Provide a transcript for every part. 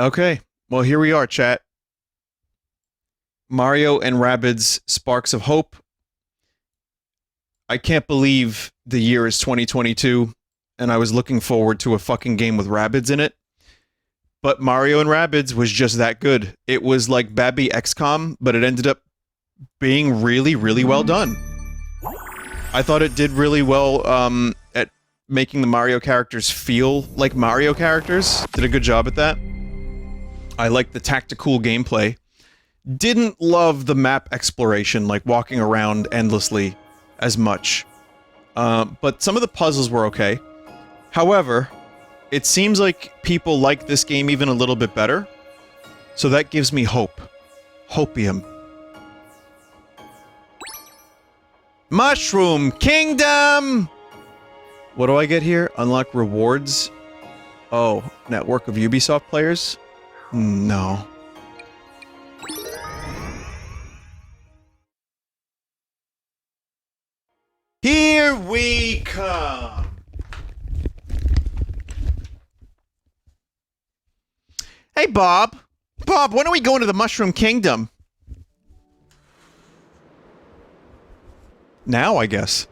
Okay, well here we are, chat. Mario and Rabbids Sparks of Hope. I can't believe the year is 2022, and I was looking forward to a fucking game with Rabbids in it. But Mario and Rabbids was just that good. It was like Babby XCOM, but it ended up being really, really well done. I thought it did really well at making the Mario characters feel like Mario characters. Did a good job at that. I liked the tactical gameplay. Didn't love the map exploration, like walking around endlessly as much. But some of the puzzles were okay. However, it seems like people like this game even a little bit better. So that gives me hope. Hopium. Mushroom Kingdom! What do I get here? Unlock rewards? Oh, network of Ubisoft players? No. Here we come! Hey, Bob! Bob, when are we going to the Mushroom Kingdom? Now, I guess.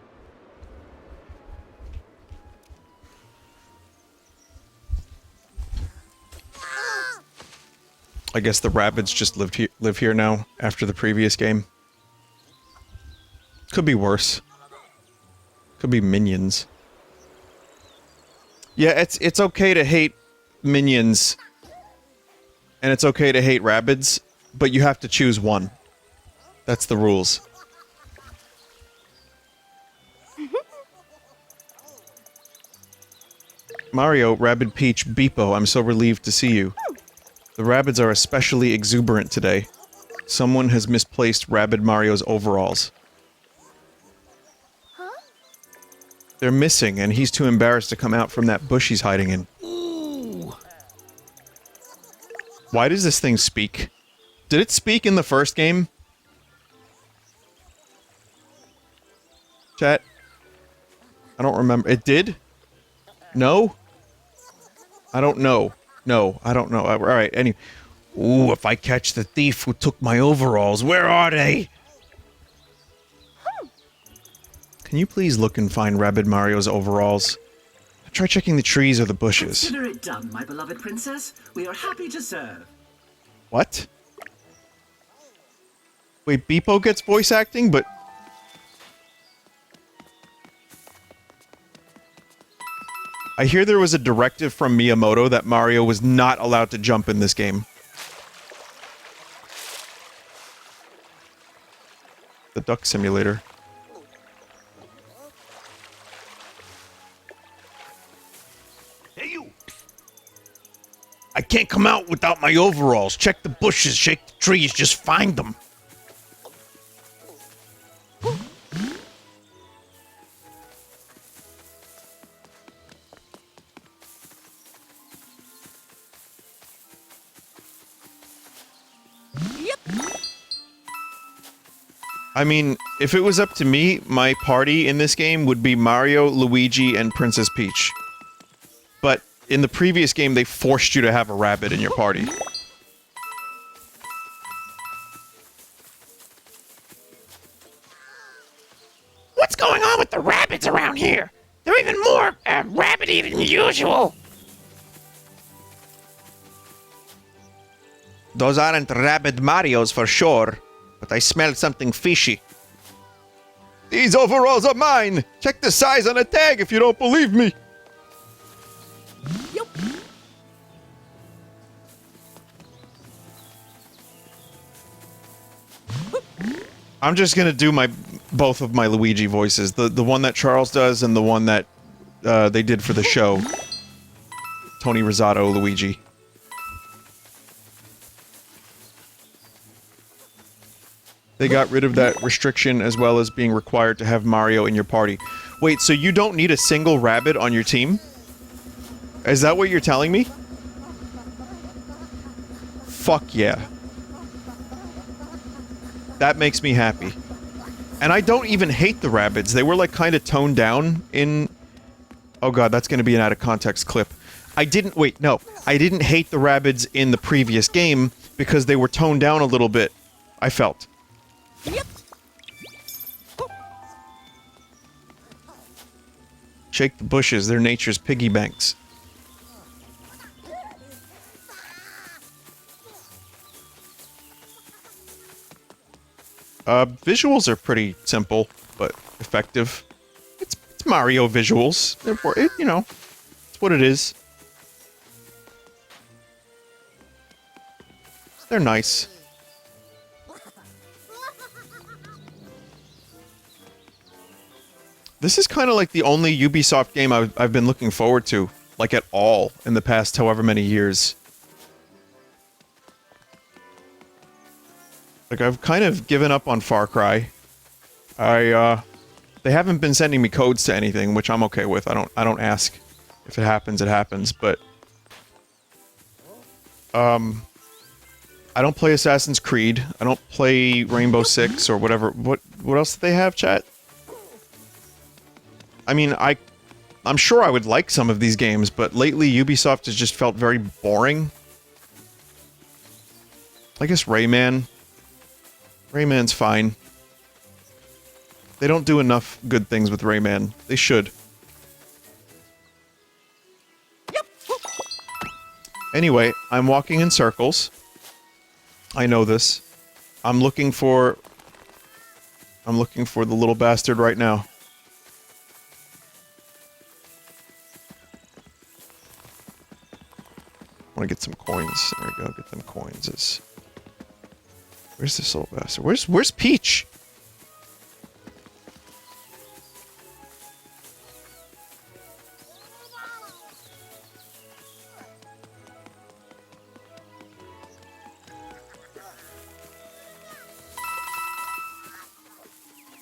I guess the Rabbids just live here now, after the previous game. Could be worse. Could be minions. Yeah, it's okay to hate minions. And it's okay to hate Rabbids, but you have to choose one. That's the rules. Mario, Rabbid Peach, Beepo, I'm so relieved to see you. The Rabbids are especially exuberant today. Someone has misplaced Rabbid Mario's overalls. They're missing, and he's too embarrassed to come out from that bush he's hiding in. Ooh. Why does this thing speak? Did it speak in the first game? Chat? I don't remember. It did? No? I don't know. No, I don't know. Alright, anyway. Ooh, if I catch the thief who took my overalls, where are they? Can you please look and find Rabbid Mario's overalls? Try checking the trees or the bushes. Consider it done, my beloved princess. We are happy to serve. What? Wait, Beepo gets voice acting, but... I hear there was a directive from Miyamoto that Mario was not allowed to jump in this game. The duck simulator. Hey, you! I can't come out without my overalls. Check the bushes, shake the trees, just find them. I mean, if it was up to me, my party in this game would be Mario, Luigi, and Princess Peach. But in the previous game, they forced you to have a rabbit in your party. What's going on with the rabbits around here? They're even more rabbity than usual. Those aren't Rabbid Marios for sure, but I smelled something fishy. These overalls are mine! Check the size on a tag if you don't believe me! Yep. I'm just gonna do both of my Luigi voices. The one that Charles does and the one that they did for the show. Tony Rosato Luigi. They got rid of that restriction as well as being required to have Mario in your party. Wait, so you don't need a single rabbit on your team? Is that what you're telling me? Fuck yeah. That makes me happy. And I don't even hate the Rabbids. They were like kind of toned down in... Oh god, that's gonna be an out of context clip. I didn't hate the Rabbids in the previous game because they were toned down a little bit, I felt. Shake the bushes, they're nature's piggy banks. Visuals are pretty simple, but effective. It's Mario visuals. Therefore, you know, it's what it is. They're nice. This is kind of like the only Ubisoft game I've been looking forward to, like at all, in the past however many years. Like, I've kind of given up on Far Cry. They haven't been sending me codes to anything, which I'm okay with. I don't ask. If it happens, but... I don't play Assassin's Creed. I don't play Rainbow Six or whatever. What else do they have, chat? I mean, I'm sure I would like some of these games, but lately Ubisoft has just felt very boring. I guess Rayman. Rayman's fine. They don't do enough good things with Rayman. They should. Anyway, I'm walking in circles. I know this. I'm looking for the little bastard right now. I want to get some coins. There we go, get them coins. Where's this little bastard? Where's Peach?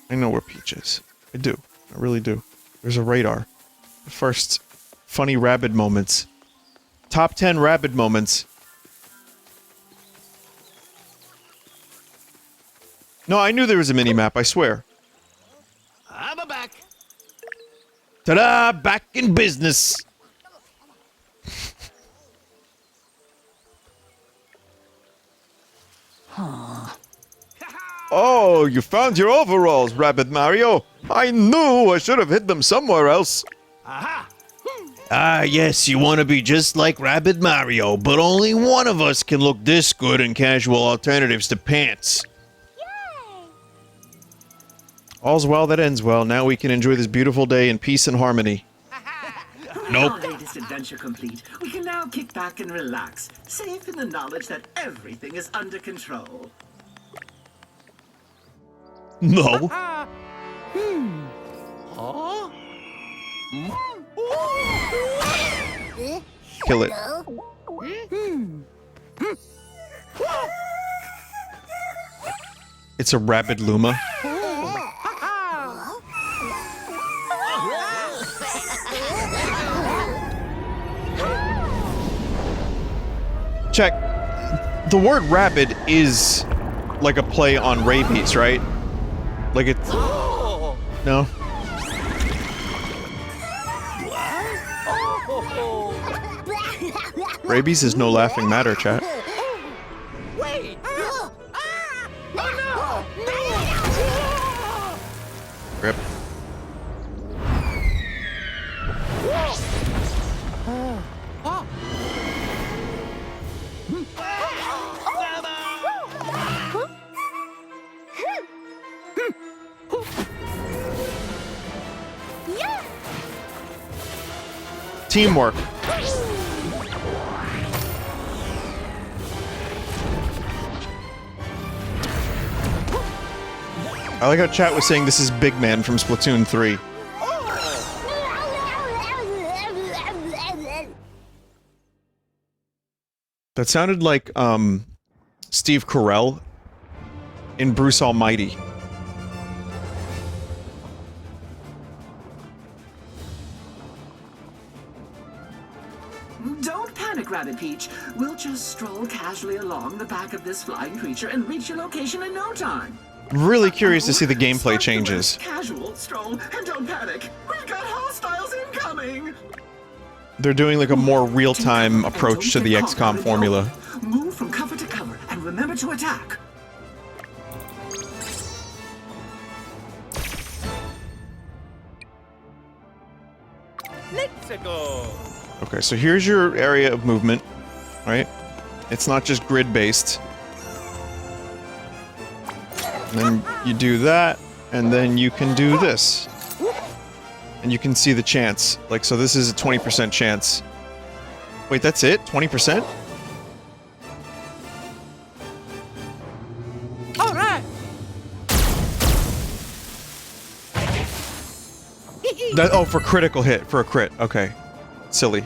I know where Peach is. I do. I really do. There's a radar. The first funny Rabbid moments. Top 10 Rabbid moments. No, I knew there was a mini-map, I swear. I'm back. Ta-da! Back in business! Oh, you found your overalls, Rabbid Mario! I knew I should have hid them somewhere else. Aha! Ah, yes, you want to be just like Rabbid Mario, but only one of us can look this good in casual alternatives to pants. All's well that ends well. Now we can enjoy this beautiful day in peace and harmony. Nope. Our latest adventure complete. We can now kick back and relax, safe in the knowledge that everything is under control. No. Kill it. It's a Rabbid Luma. Check. The word Rabbid is like a play on rabies, right? Like it's... No? Rabies is no laughing matter, chat. Wait! Rip. Teamwork. I like how chat was saying this is Big Man from Splatoon 3. That sounded like, Steve Carell in Bruce Almighty. Don't panic, Rabbid Peach. We'll just stroll casually along the back of this flying creature and reach your location in no time. Really curious to see the gameplay Start the changes. Casual stroll and don't panic. We've got hostiles incoming. They're doing like a more real-time And approach to don't the get caught XCOM out in the formula. open. Move from cover to cover and remember to attack. Let's go. Okay, so here's your area of movement, right? It's not just grid-based. Then you do that, and then you can do this. And you can see the chance. Like, so this is a 20% chance. Wait, that's it? 20%? All right. That, oh, for critical hit, for a crit. Okay. Silly.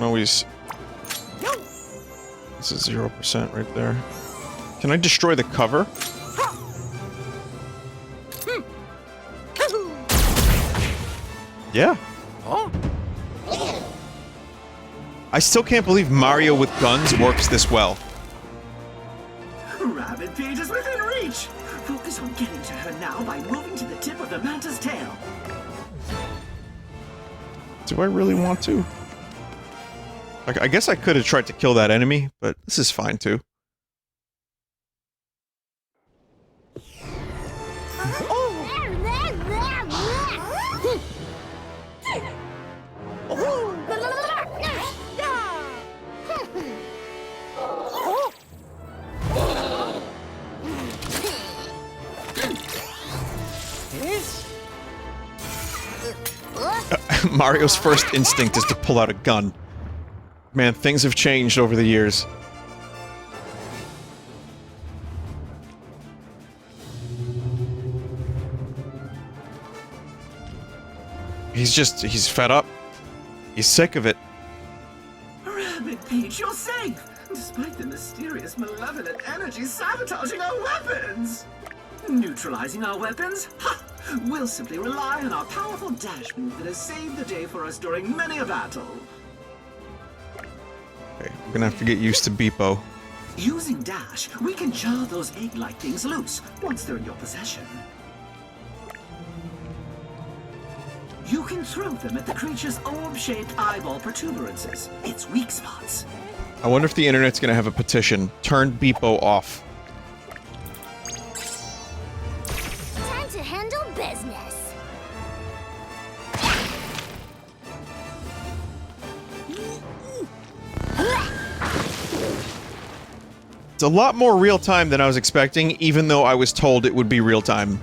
Always. This is 0% right there. Can I destroy the cover? Yeah. Oh. I still can't believe Mario with guns works this well. Rabbid Peach is within reach. Focus on getting to her now by moving to the tip of the Manta's tail. Do I really want to? Like, I guess I could have tried to kill that enemy, but this is fine too. Mario's first instinct is to pull out a gun. Man, things have changed over the years. He's fed up. He's sick of it. Rabbid Peach, you're safe! Despite the mysterious, malevolent energy sabotaging our weapons! Neutralizing our weapons? Ha! We'll simply rely on our powerful dash move that has saved the day for us during many a battle. Okay, we're gonna have to get used to Beepo. Using dash, we can jar those egg-like things loose once they're in your possession. You can throw them at the creature's orb-shaped eyeball protuberances, its weak spots. I wonder if the internet's gonna have a petition. Turn Beepo off. Time to handle business. It's a lot more real-time than I was expecting, even though I was told it would be real-time.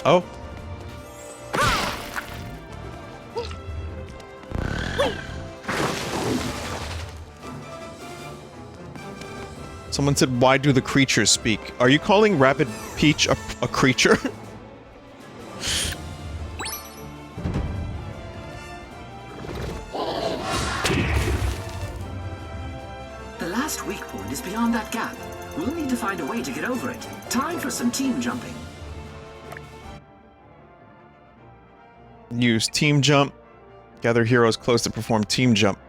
Oh. Someone said, why do the creatures speak? Are you calling Rabbid Peach a creature? The last weak point is beyond that gap. We'll need to find a way to get over it. Time for some team jumping. Use team jump. Gather heroes close to perform team jump.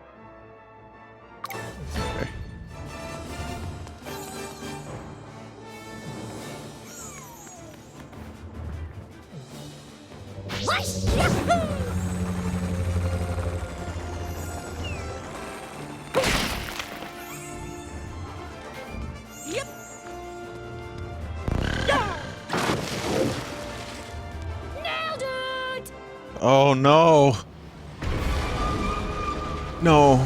Okay. Yep. Nailed it! Oh no. No.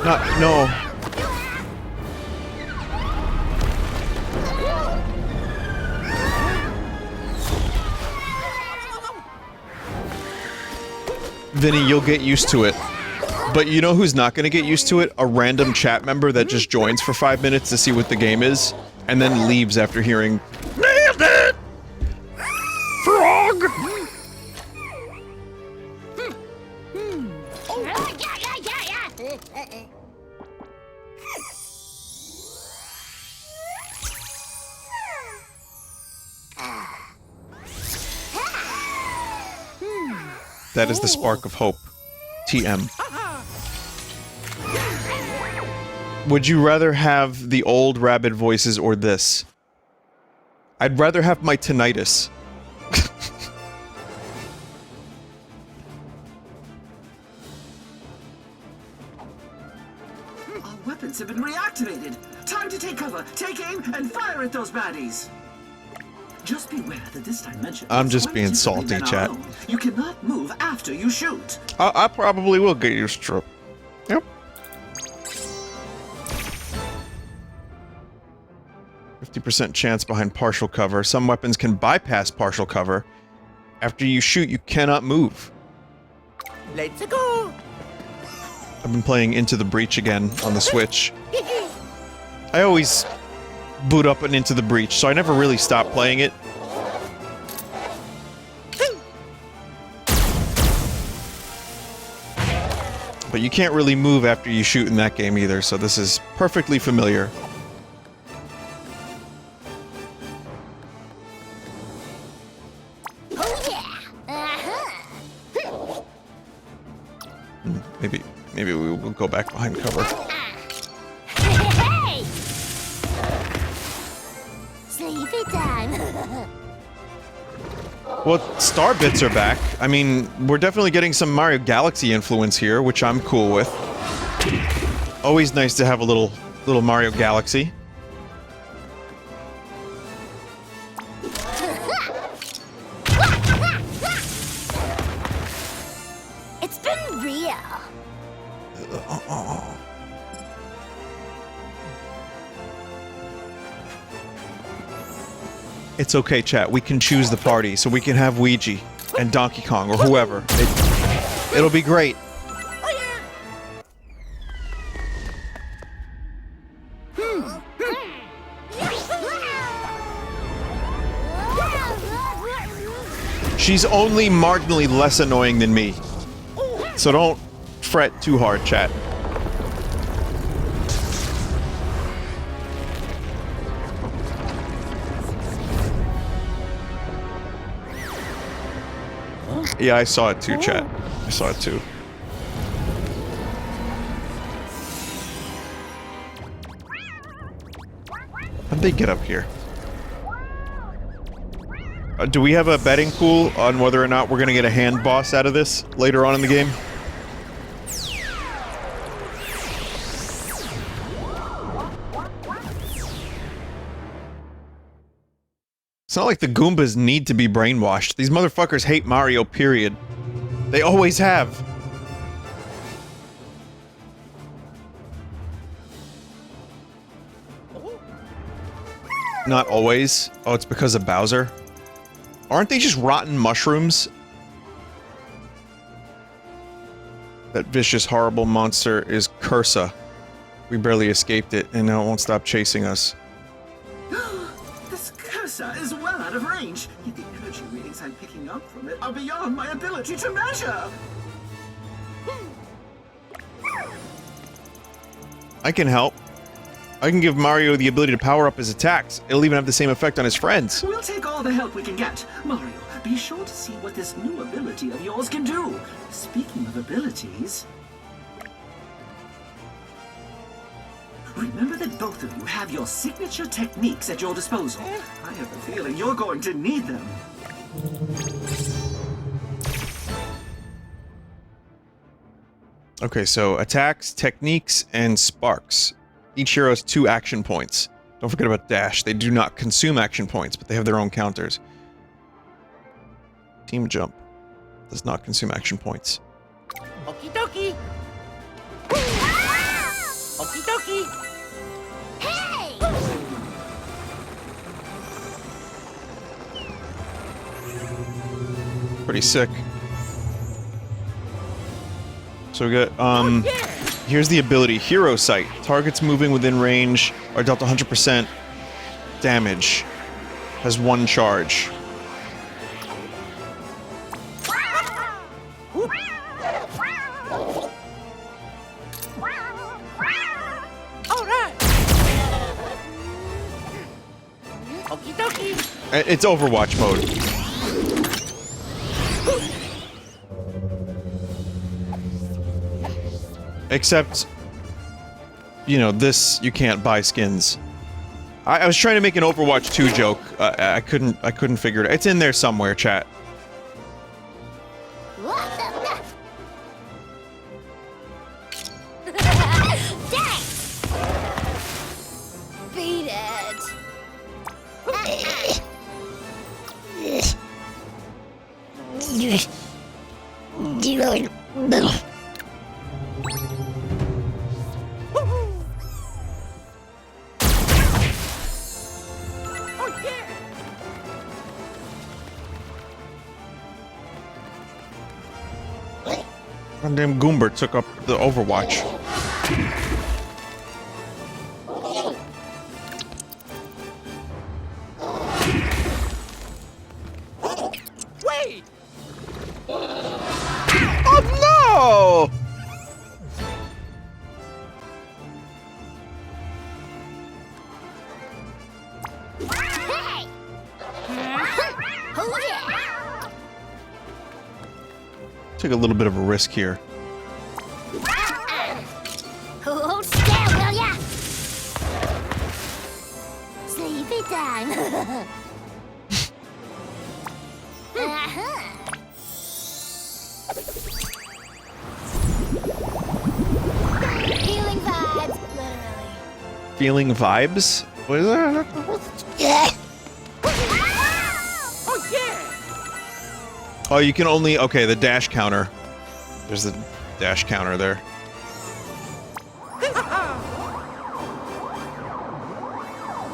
Not, no. Vinny, you'll get used to it. But you know who's not gonna get used to it? A random chat member that just joins for 5 minutes to see what the game is, and then leaves after hearing, "Nailed it! Frog!" That is the spark of hope. TM. Would you rather have the old Rabbid voices or this? I'd rather have my tinnitus. Our weapons have been reactivated. Time to take cover, take aim, and fire at those baddies. Just beware that this dimension. I'm is just quite being different salty, than our chat. own. You cannot move after you shoot. I probably will get used to it. Yep. 50% chance behind partial cover. Some weapons can bypass partial cover. After you shoot, you cannot move. Let's go. I've been playing Into the Breach again on the Switch. I always boot up and Into the Breach, so I never really stopped playing it. But you can't really move after you shoot in that game either, so this is perfectly familiar. Oh yeah! Uh-huh! Maybe we will go back behind cover. Hey! Sleepy time! Well, Star Bits are back. I mean, we're definitely getting some Mario Galaxy influence here, which I'm cool with. Always nice to have a little Mario Galaxy. It's been real. It's okay, chat. We can choose the party, so we can have Ouija and Donkey Kong or whoever. It'll be great. She's only marginally less annoying than me. So don't fret too hard, chat. Yeah, I saw it too, chat. I saw it too. How'd they get up here? Do we have a betting pool on whether or not we're gonna get a hand boss out of this later on in the game? It's not like the Goombas need to be brainwashed. These motherfuckers hate Mario, period. They always have. Not always. Oh, it's because of Bowser? Aren't they just rotten mushrooms? That vicious, horrible monster is Cursa. We barely escaped it, and now it won't stop chasing us. This cursor is well out of range, yet the energy readings I'm picking up from it are beyond my ability to measure. I can help. I can give Mario the ability to power up his attacks. It'll even have the same effect on his friends. We'll take all the help we can get. Mario, be sure to see what this new ability of yours can do. Speaking of abilities... remember that both of you have your signature techniques at your disposal. I have a feeling you're going to need them. Okay, so attacks, techniques, and sparks. Each hero has 2 action points. Don't forget about dash. They do not consume action points, but they have their own counters. Team jump does not consume action points. Okie dokie. Okie dokie. Hey! Pretty sick. So we got, here's the ability. Hero Sight. Targets moving within range are dealt 100% damage. Has 1 charge. Alright. Okie dokie. It's Overwatch mode. Except, you know, this, you can't buy skins. I was trying to make an Overwatch 2 joke. I couldn't figure it out. It's in there somewhere, chat. What the? Thanks! Beat it! Goddamn Goomber took up the Overwatch. Wait! Oh no! Hey! Oh yeah! Took a little bit of a risk here. Hold still, will ya? Sleepy time. Healing vibes, literally. Feeling vibes? What is that? Oh yeah! Oh, you can only... Okay, the dash counter. There's the dash counter there.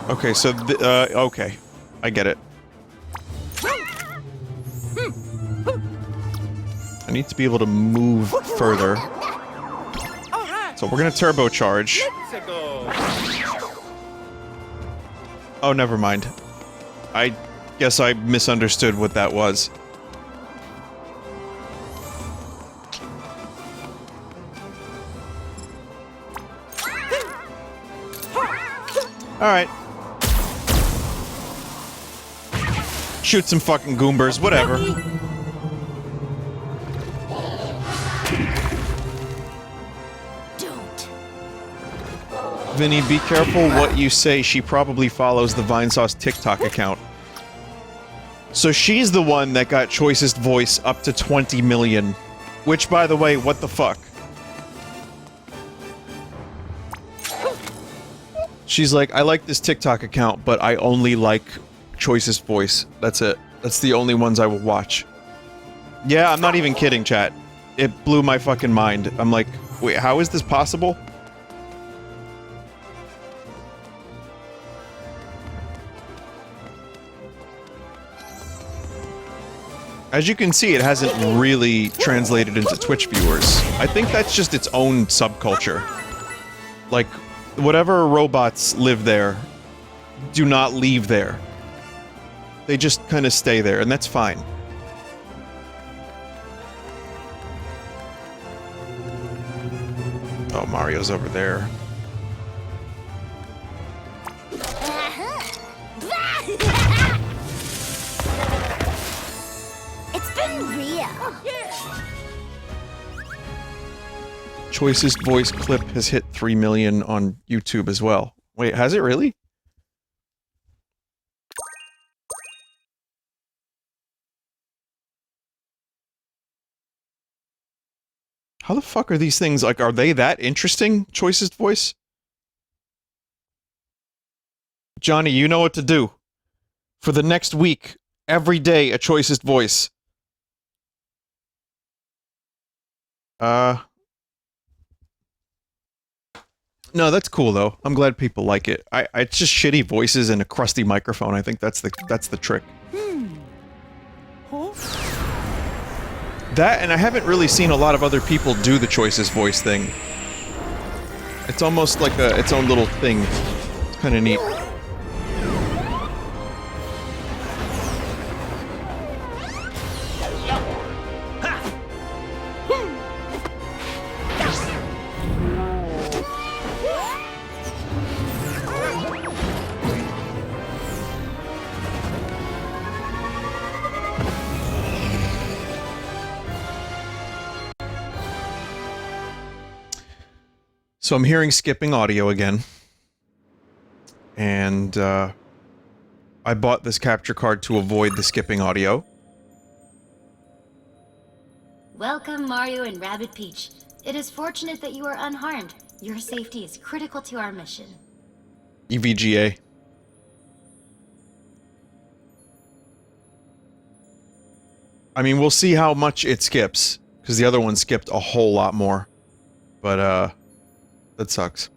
Okay, so... okay. I get it. I need to be able to move further. Alright! So we're gonna turbocharge. Let's go! Oh, never mind. I guess I misunderstood what that was. Alright. Shoot some fucking goombers, whatever. Don't. Vinny, be careful what you say. She probably follows the Vinesauce TikTok account. So she's the one that got choicest voice up to 20 million. Which, by the way, what the fuck? She's like, I like this TikTok account, but I only like choicest voice. That's it. That's the only ones I will watch. Yeah, I'm not even kidding, chat. It blew my fucking mind. I'm like, wait, how is this possible? As you can see, it hasn't really translated into Twitch viewers. I think that's just its own subculture. Like, whatever robots live there, do not leave there. They just kind of stay there, and that's fine. Oh, Mario's over there. It's been real. Choicest voice clip has hit 3 million on YouTube as well. Wait, has it really? How the fuck are these things, like, are they that interesting? Choicest voice? Johnny, you know what to do. For the next week, every day, a choicest voice. No, that's cool though. I'm glad people like it. It's just shitty voices and a crusty microphone. I think that's the trick. That, and I haven't really seen a lot of other people do the choicest voice thing. It's almost like its own little thing. It's kind of neat. So I'm hearing skipping audio again. And, I bought this capture card to avoid the skipping audio. Welcome, Mario and Rabbid Peach. It is fortunate that you are unharmed. Your safety is critical to our mission. EVGA. I mean, we'll see how much it skips, because the other one skipped a whole lot more. But, that sucks.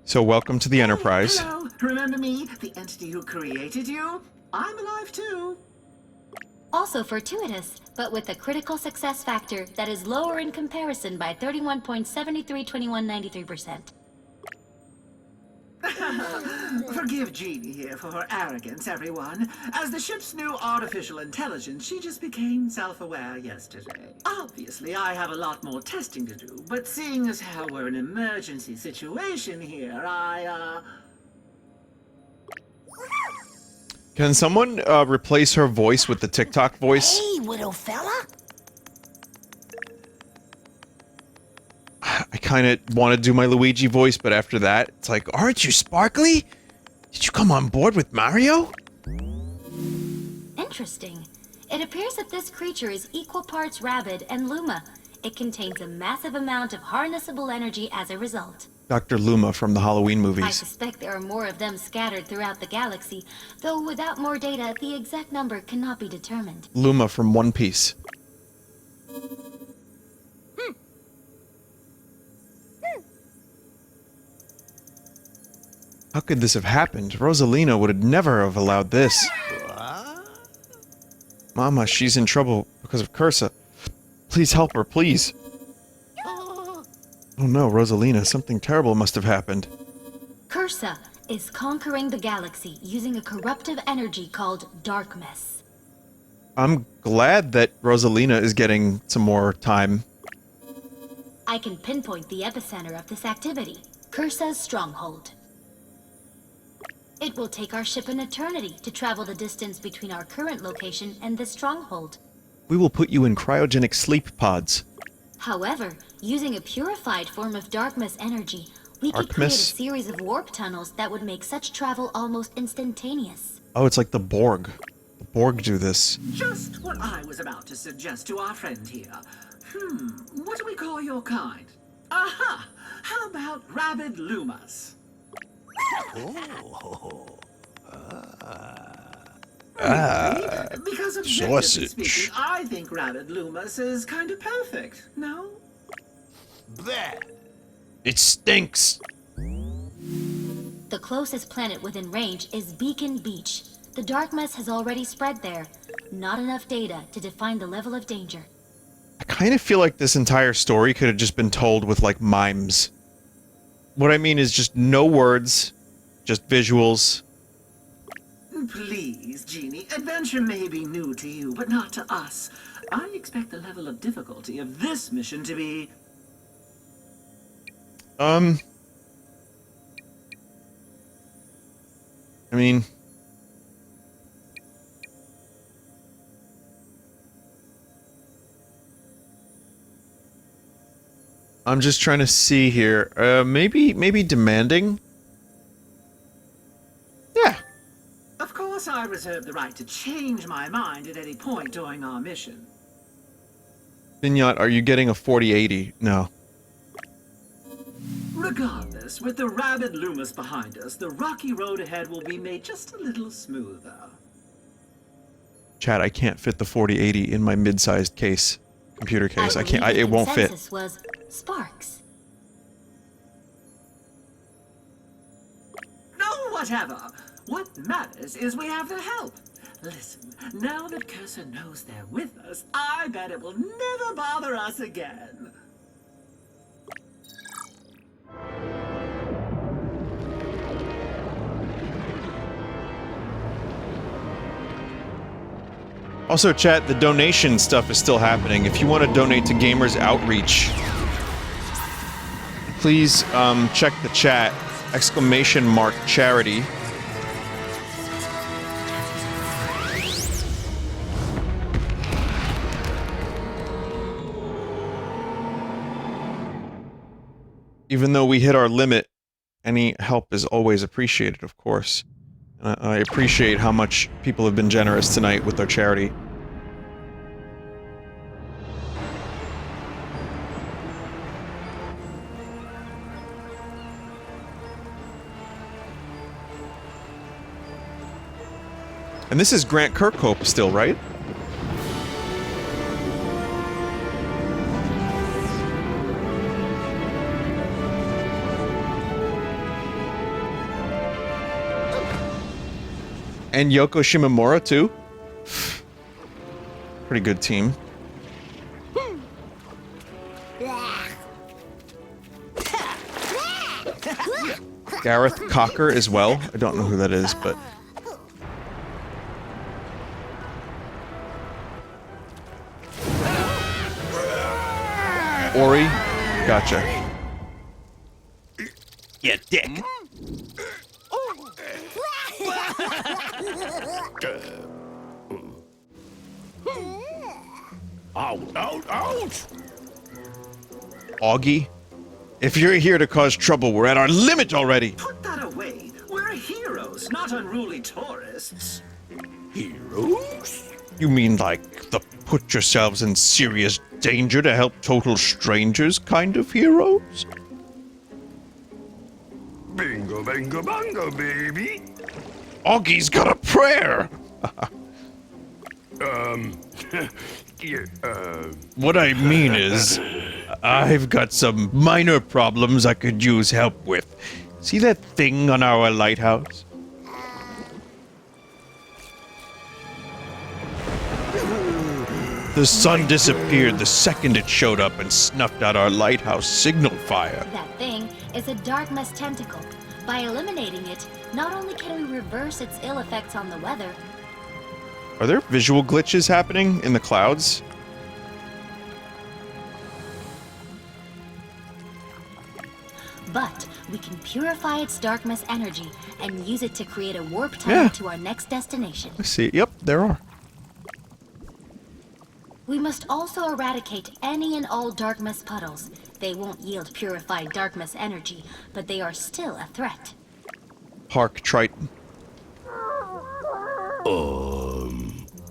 So welcome to the Enterprise. Hello, remember me, the entity who created you? I'm alive too. Also fortuitous, but with a critical success factor that is lower in comparison by 31.732193%. Forgive Jeannie here for her arrogance, everyone. As the ship's new artificial intelligence, she just became self-aware yesterday. Obviously, I have a lot more testing to do, but seeing as how we're in an emergency situation here, Can someone, replace her voice with the TikTok voice? Hey, widow fella. I kinda want to do my Luigi voice, but after that, it's like, aren't you Sparkly? Did you come on board with Mario? Interesting. It appears that this creature is equal parts Rabbid and Luma. It contains a massive amount of harnessable energy as a result. Dr. Luma from the Halloween I movies. suspect there are more of them scattered throughout the galaxy, though without more data, the exact number cannot be determined. Luma from One Piece. How could this have happened? Rosalina would never have allowed this. Mama, she's in trouble because of Cursa. Please help her, please. Oh no, Rosalina, something terrible must have happened. Cursa is conquering the galaxy using a corruptive energy called darkness. I'm glad that Rosalina is getting some more time. I can pinpoint the epicenter of this activity, Cursa's stronghold. It will take our ship an eternity to travel the distance between our current location and this stronghold. We will put you in cryogenic sleep pods. However, using a purified form of darkness energy, we could create a Darkness? series of warp tunnels that would make such travel almost instantaneous. Oh, it's like the Borg. The Borg do this. just what I was about to suggest to our friend here. What do we call your kind? Aha! How about Rabid Lumas? Because objectively sausage. speaking, I think Rabid Lumas is kind of perfect, no? It stinks! The closest planet within range is Beacon Beach. The darkness has already spread there. Not enough data to define the level of danger. I kind of feel like this entire story could have just been told with, like, mimes. What I mean is just no words, just visuals. Please, Jeannie, adventure may be new to you, but not to us. I expect the level of difficulty of this mission to be... I mean... I'm just trying to see here. Maybe demanding? Yeah. Of course, I reserve the right to change my mind at any point during our mission. Vignot, are you getting a 4080? No. Regardless, with the Rabid Lumas behind us, the rocky road ahead will be made just a little smoother. Chad, I can't fit the 4080 in my mid-sized case. Computer case. I can't, believe the it won't fit. consensus was sparks. No, whatever. What matters is we have their help. Listen, now that Cursor knows they're with us, I bet it will never bother us again. Also, chat, the donation stuff is still happening. If you want to donate to Gamers Outreach, please check the chat. !charity. even though we hit our limit, any help is always appreciated, of course. I appreciate how much people have been generous tonight with their charity. And this is Grant Kirkhope still, right? And Yoko Shimomura, too. Pretty good team. Gareth Cocker as well. I don't know who that is, but... Ori? Gotcha. You dick. Ouch. Augie? If you're here to cause trouble, we're at our limit already! Put that away. We're heroes, not unruly tourists. Heroes? You mean like the put yourselves in serious danger to help total strangers kind of heroes? Bingo, bango, bongo, baby. Augie's got a prayer! Yeah, What I mean is, I've got some minor problems I could use help with. See that thing on our lighthouse? The sun disappeared the second it showed up and snuffed out our lighthouse signal fire. That thing is a dark mist tentacle. By eliminating it, not only can we reverse its ill effects on the weather, Are there visual glitches happening in the clouds? but we can purify its dark mist energy and use it to create a warp tunnel Yeah. to our next destination. I see. Yep, there are. We must also eradicate any and all dark mist puddles. They won't yield purified dark mist energy, but they are still a threat. Park Triton.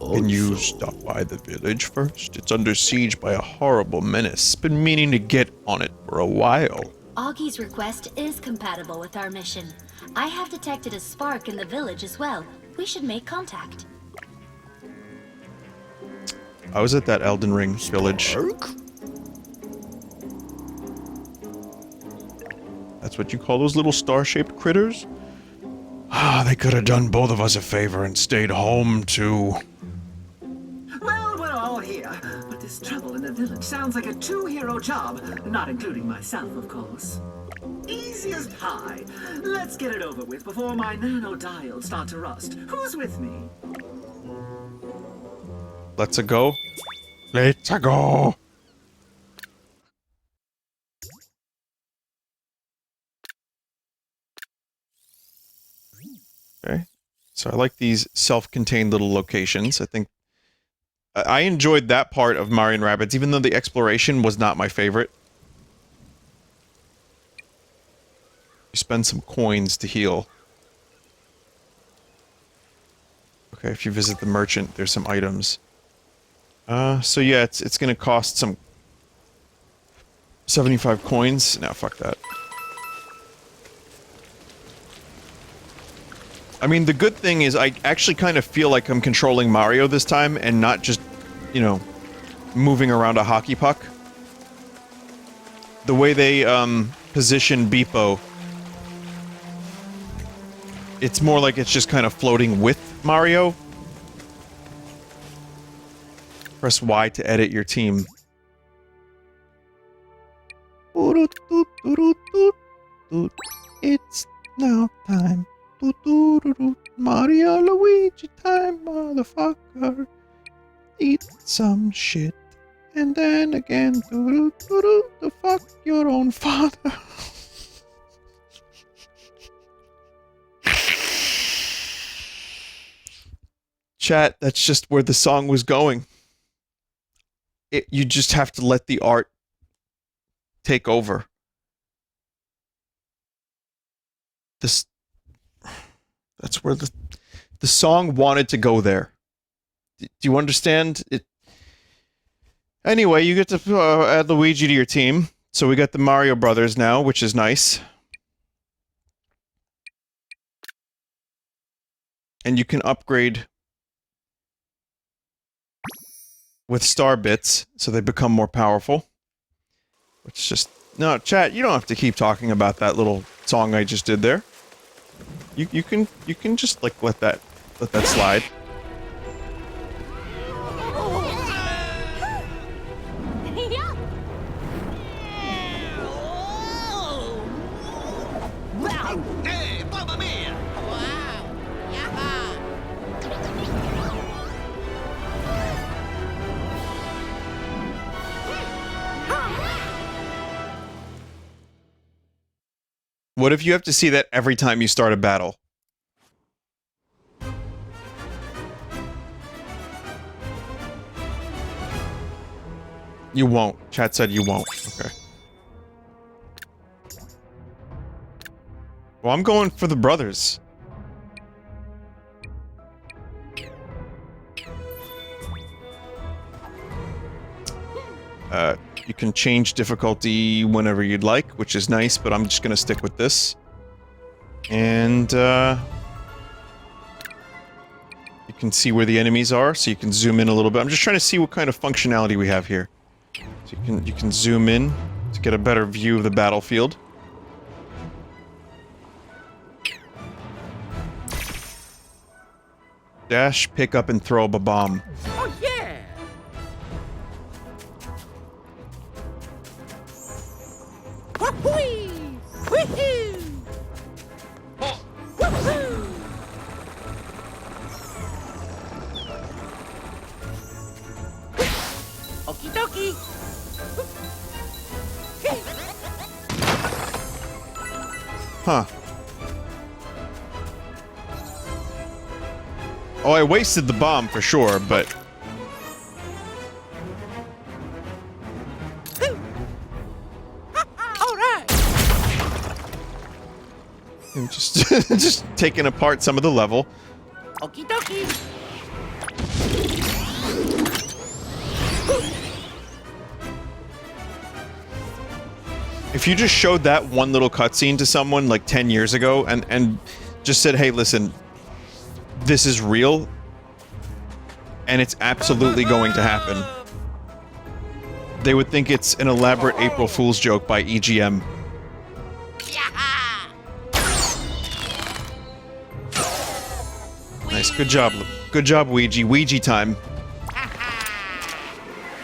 Can you stop by the village first? It's under siege by a horrible menace. Been meaning to get on it for a while. Augie's request is compatible with our mission. I have detected a spark in the village as well. We should make contact. I was at that Elden Ring village. That's what you call those little star-shaped critters? Ah, they could have done both of us a favor and stayed home, too. Well, we're all here, but this trouble in the village sounds like a two-hero job, not including myself, of course. Easy as pie. Let's get it over with before my nanodials start to rust. Who's with me? Let's-a go. Let's-a go. Okay. So I like these self-contained little locations. I think I enjoyed that part of Mario & Rabbids, even though the exploration was not my favorite. You spend some coins to heal. Okay, if you visit the merchant, there's some items. So yeah, it's gonna cost some 75 coins. No, fuck that. I mean, the good thing is I actually kind of feel like I'm controlling Mario this time and not just, you know, moving around a hockey puck. The way they, position Beepo, it's more like it's just kind of floating with Mario. Press Y to edit your team. It's now time. Mario Luigi time, motherfucker. Eat some shit. And then again, to fuck your own father. Chat, that's just where the song was going. You just have to let the art take over. this that's where the song wanted to go there. Do you understand it? Anyway, you get to add Luigi to your team. So we got the Mario Brothers now, which is nice. And you can upgrade with star bits, so they become more powerful. It's just... No, chat, you don't have to keep talking about that little song I just did there. You can just, like, let that slide. Hey, mamma mia! Wow! Yaha! What if you have to see that every time you start a battle? You won't. Chat said you won't. Okay. Well, I'm going for the brothers. You can change difficulty whenever you'd like, which is nice, but I'm just gonna stick with this. And, you can see where the enemies are, so you can zoom in a little bit. I'm just trying to see what kind of functionality we have here. So you can zoom in to get a better view of the battlefield. Dash, pick up, and throw up a bomb. Oh yeah! Wahoo! Woohoo! Woohoo! Okie dokie! Huh. Oh, I wasted the bomb for sure, but... Alright! I'm just, just taking apart some of the level. Okie dokie! If you just showed that one little cutscene to someone like 10 years ago and just said, hey, listen, this is real, and it's absolutely going to happen, they would think it's an elaborate April Fool's joke by EGM. Yaha! Nice, good job. Good job, Ouija. Ouija time.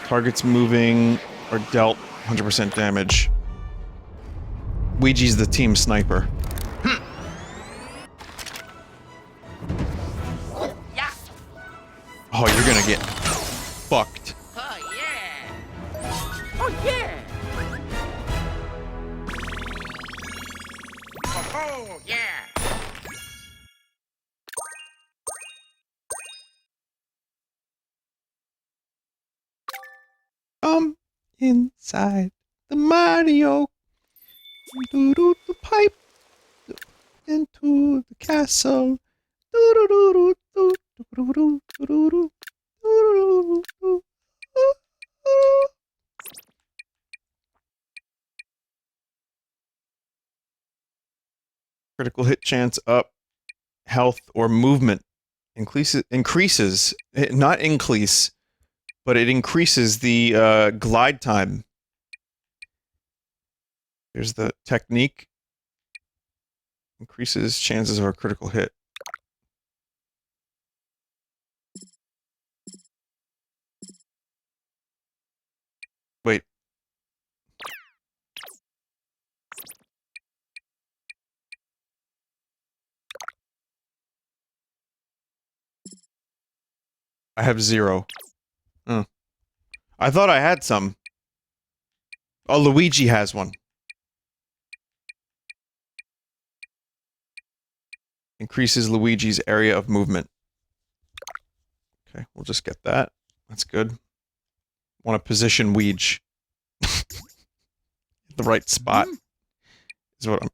Targets moving are dealt 100% damage. Ouija's the team sniper. Yeah! Oh, you're gonna get fucked. Oh yeah! Oh yeah! Oh yeah! Inside the Mario. Doo-doo, the pipe. Into the castle. Doo-doo-doo-doo, doo-doo-doo-doo, doo-doo-doo, doo-doo-doo-doo. Critical hit chance up. Health or movement increases, not increase, but it increases the glide time. Here's the technique. Increases chances of a critical hit. Wait. I have 0. Oh. I thought I had some. Oh, Luigi has one. Increases Luigi's area of movement. Okay, we'll just get that. That's good. Want to position Ouija. The right spot. Is what I'm...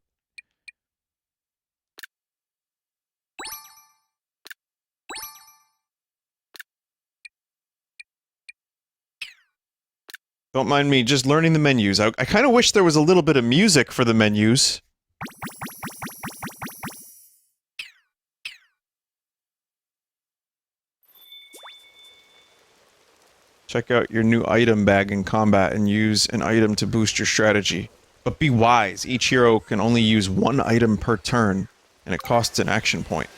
Don't mind me just learning the menus. I kind of wish there was a little bit of music for the menus. Check out your new item bag in combat and use an item to boost your strategy. But be wise, each hero can only use one item per turn, and it costs an action point.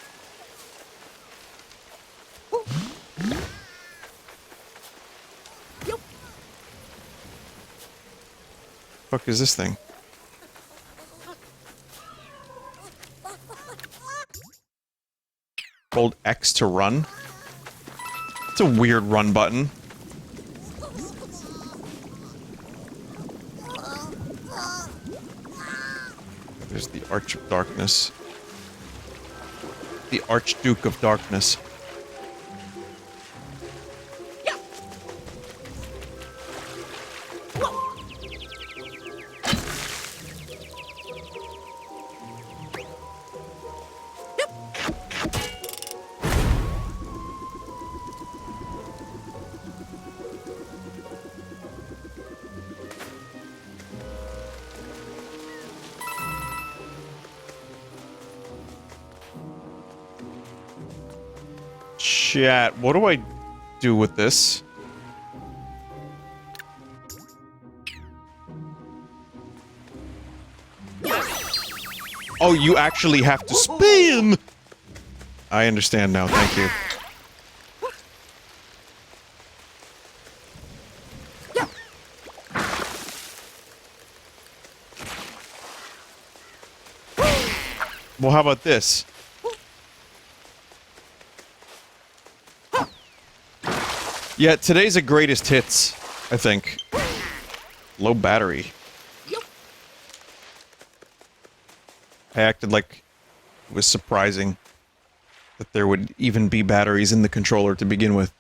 Fuck is this thing? Hold X to run? It's a weird run button. There's the Arch of Darkness. The Archduke of Darkness. Chat, what do I do with this? Oh, you actually have to spam! I understand now, thank you. Well, how about this? Yeah, today's a greatest hits, I think. Low battery. I acted like it was surprising that there would even be batteries in the controller to begin with.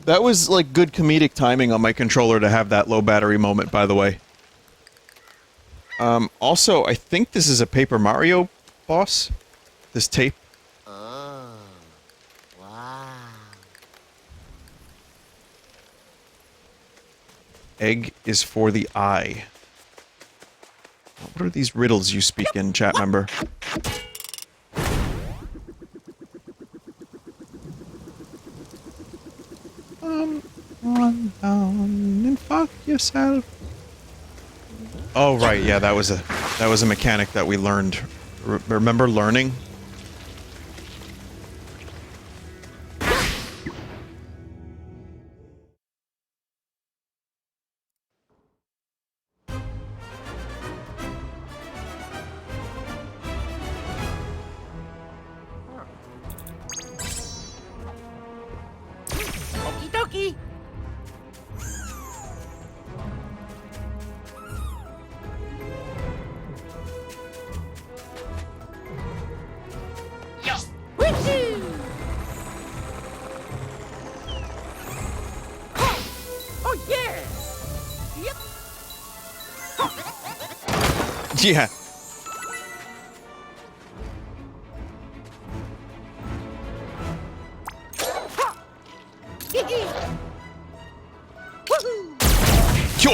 That was like good comedic timing on my controller to have that low battery moment, by the way. Also, I think this is a Paper Mario boss. This tape. Oh, wow. Egg is for the eye. What are these riddles you speak in, chat member? Run down and fuck yourself. Oh right, yeah, that was a mechanic that we learned. Remember learning? Okie dokie. Yo. Woohoo! Oh yeah. Yep. Yeah.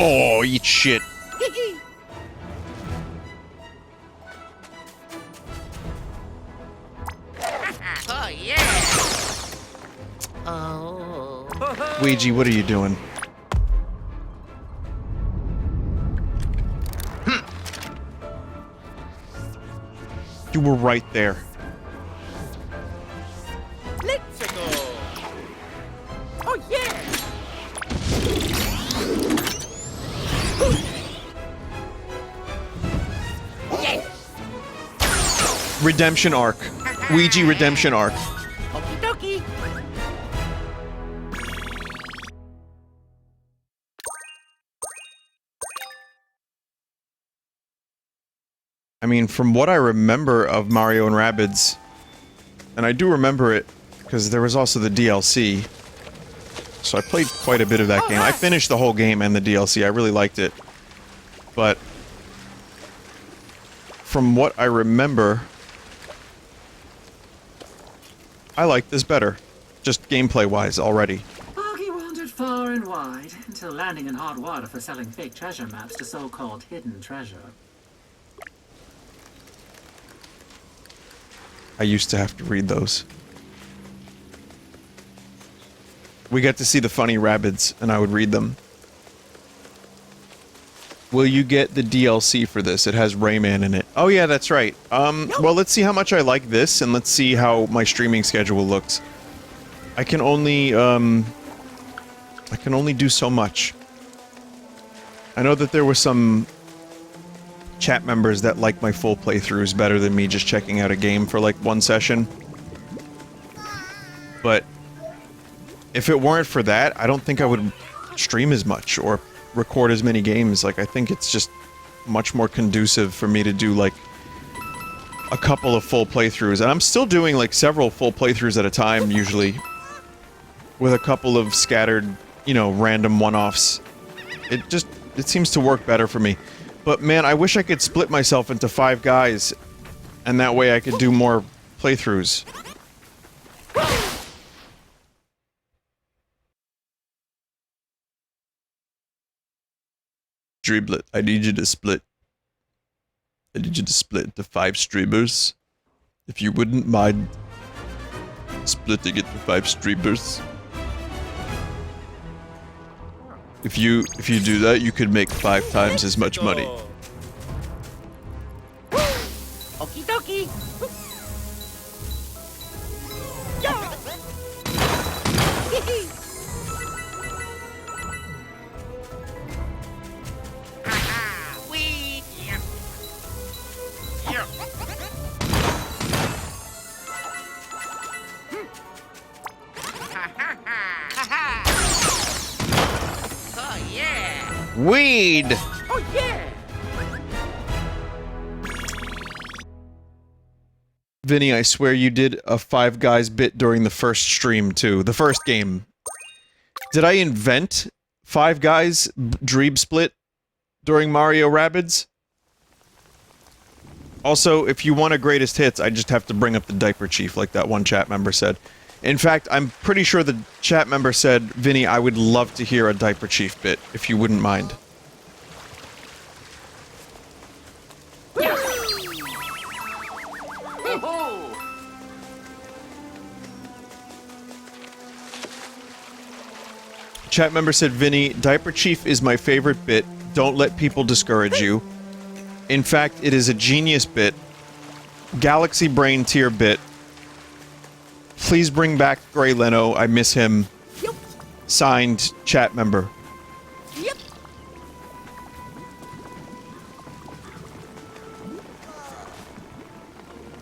Oh, eat shit. Oh yeah. Oh. Ouija, what are you doing? You were right there. Let's go. Oh yeah. Yes. Redemption arc. Ouija redemption arc. Okie dokie. I mean, from what I remember of Mario and Rabbids, and I do remember it because there was also the DLC, so I played quite a bit of that game. I finished the whole game and the DLC. I really liked it. But from what I remember, I like this better. Just gameplay-wise already. Augie wandered far and wide until landing in hot water for selling fake treasure maps to so-called hidden treasure. I used to have to read those. We got to see the funny Rabbids, and I would read them. Will you get the DLC for this? It has Rayman in it. Oh yeah, that's right. Well, let's see how much I like this, and let's see how my streaming schedule looks. I can only do so much. I know that there were some chat members that like my full playthroughs better than me just checking out a game for like one session. But if it weren't for that, I don't think I would stream as much or record as many games. Like, I think it's just much more conducive for me to do like a couple of full playthroughs. And I'm still doing like several full playthroughs at a time usually, with a couple of scattered, you know, random one-offs. It seems to work better for me. But man, I wish I could split myself into 5 guys, and that way I could do more playthroughs. Driblet, I need you to split. I need you to split into 5 streamers. If you wouldn't mind splitting it to 5 streamers. If you do that, you could make 5 times as much money. Okie dokie. Haha, wee. Yeah. Oh yeah. Weed! Oh yeah. Vinny, I swear you did a 5 guys bit during the first stream, too. The first game. Did I invent 5 guys Dreeb split during Mario Rabbids? Also, if you want a greatest hits, I just have to bring up the Diaper Chief, like that one chat member said. In fact, I'm pretty sure the chat member said, Vinny, I would love to hear a Diaper Chief bit, if you wouldn't mind. Chat member said, Vinny, Diaper Chief is my favorite bit. Don't let people discourage you. In fact, it is a genius bit. Galaxy Brain tier bit. Please bring back Gray Leno. I miss him. Yep. Signed, chat member. Yep.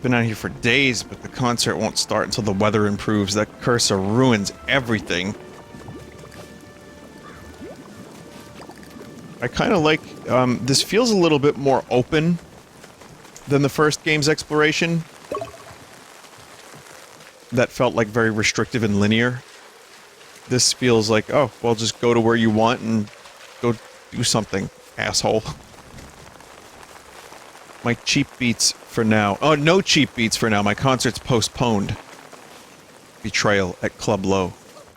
Been out here for days, but the concert won't start until the weather improves. That cursor ruins everything. I kind of like, this feels a little bit more open than the first game's exploration. That felt like very restrictive and linear. This feels like, oh, well, just go to where you want and go do something, asshole. My cheap beats for now. Oh, no cheap beats for now. My concert's postponed. Betrayal at Club Low.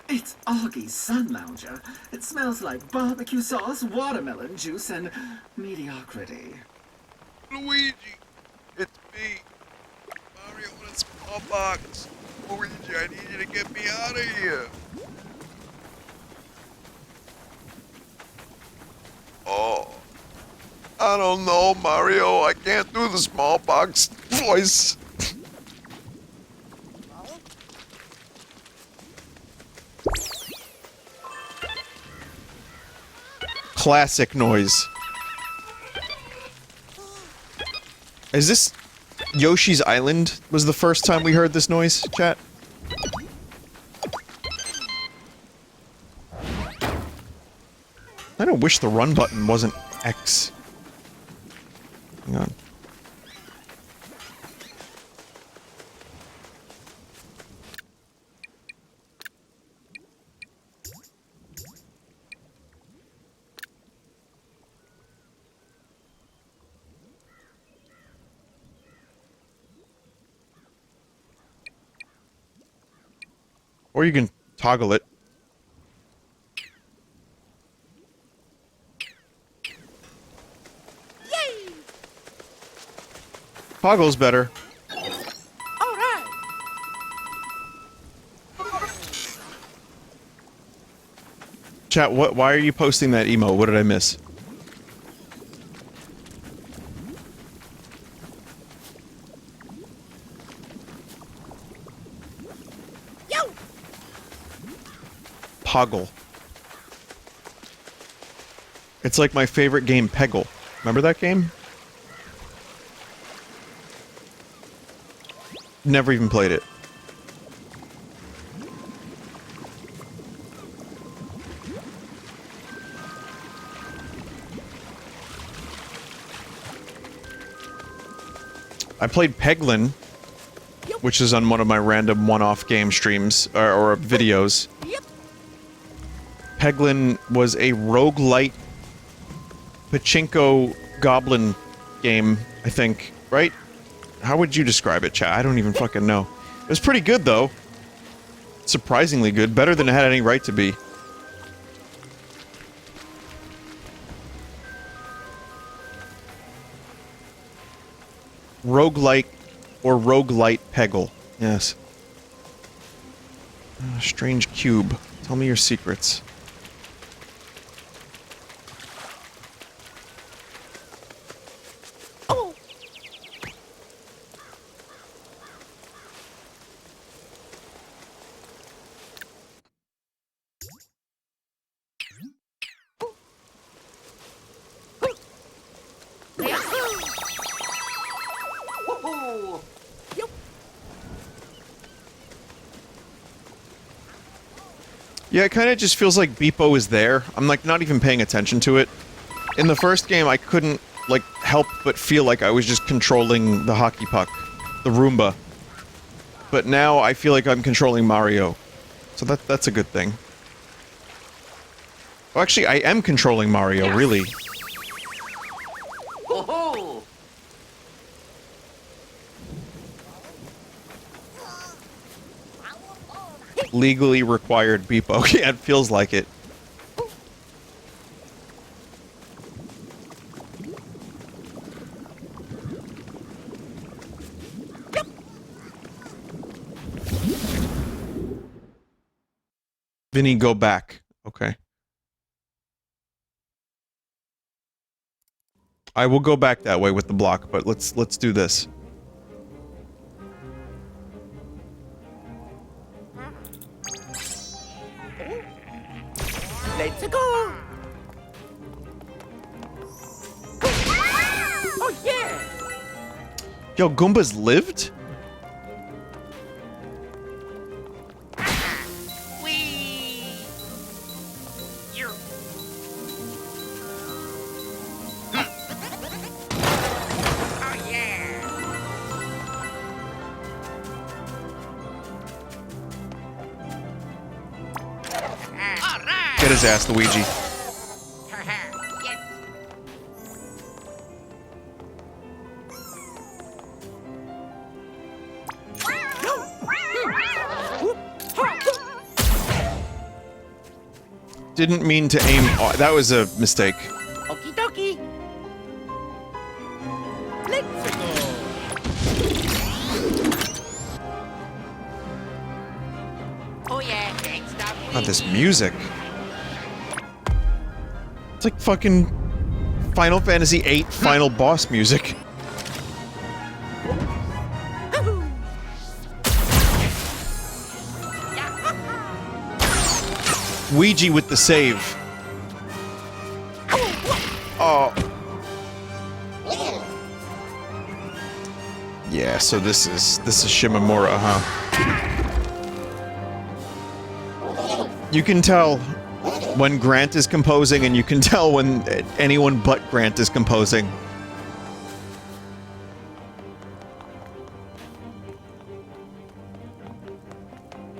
It's Augie's Sun Lounger. It smells like barbecue sauce, watermelon juice, and mediocrity. Luigi, it's me. Mario in a small box. Luigi, I need you to get me out of here. Oh. I don't know, Mario. I can't do the small box voice. Classic noise. Is this Yoshi's Island was the first time we heard this noise, chat? I don't wish the run button wasn't X. Hang on. Or you can toggle it. Yay! Toggle's better. All right. Chat, why are you posting that emo? What did I miss? Yo! Poggle. It's like my favorite game, Peggle. Remember that game? Never even played it. I played Peglin, which is on one of my random one-off game streams, or videos. Yep. Peglin was a roguelite pachinko goblin game, I think, right? How would you describe it, chat? I don't even fucking know. It was pretty good, though. Surprisingly good. Better than it had any right to be. Roguelike or roguelite Peggle. Yes. Strange cube. Tell me your secrets. Oh. Woohoo! Yep. Yeah, it kind of just feels like Beepo is there. I'm, like, not even paying attention to it. In the first game, I couldn't, like, help but feel like I was just controlling the hockey puck. The Roomba. But now, I feel like I'm controlling Mario. So that's a good thing. Well, actually, I am controlling Mario, really. Woohoo! Legally required Beepo. Yeah, it feels like it. Vinny, go back. Okay. I will go back that way with the block, but let's do this. Let's go! Oh yeah! Yo, Goombas lived? Wee! You. Oh yeah! All right! Get his ass, Luigi. Yes. Didn't mean to aim. Oh, that was a mistake. Okie dokie. Let's go. Oh yeah, thanks, God, this music. It's like fucking Final Fantasy VIII final boss music. Ouija with the save. Oh. Yeah, so this is Shimamura, huh? You can tell when Grant is composing, and you can tell when anyone but Grant is composing.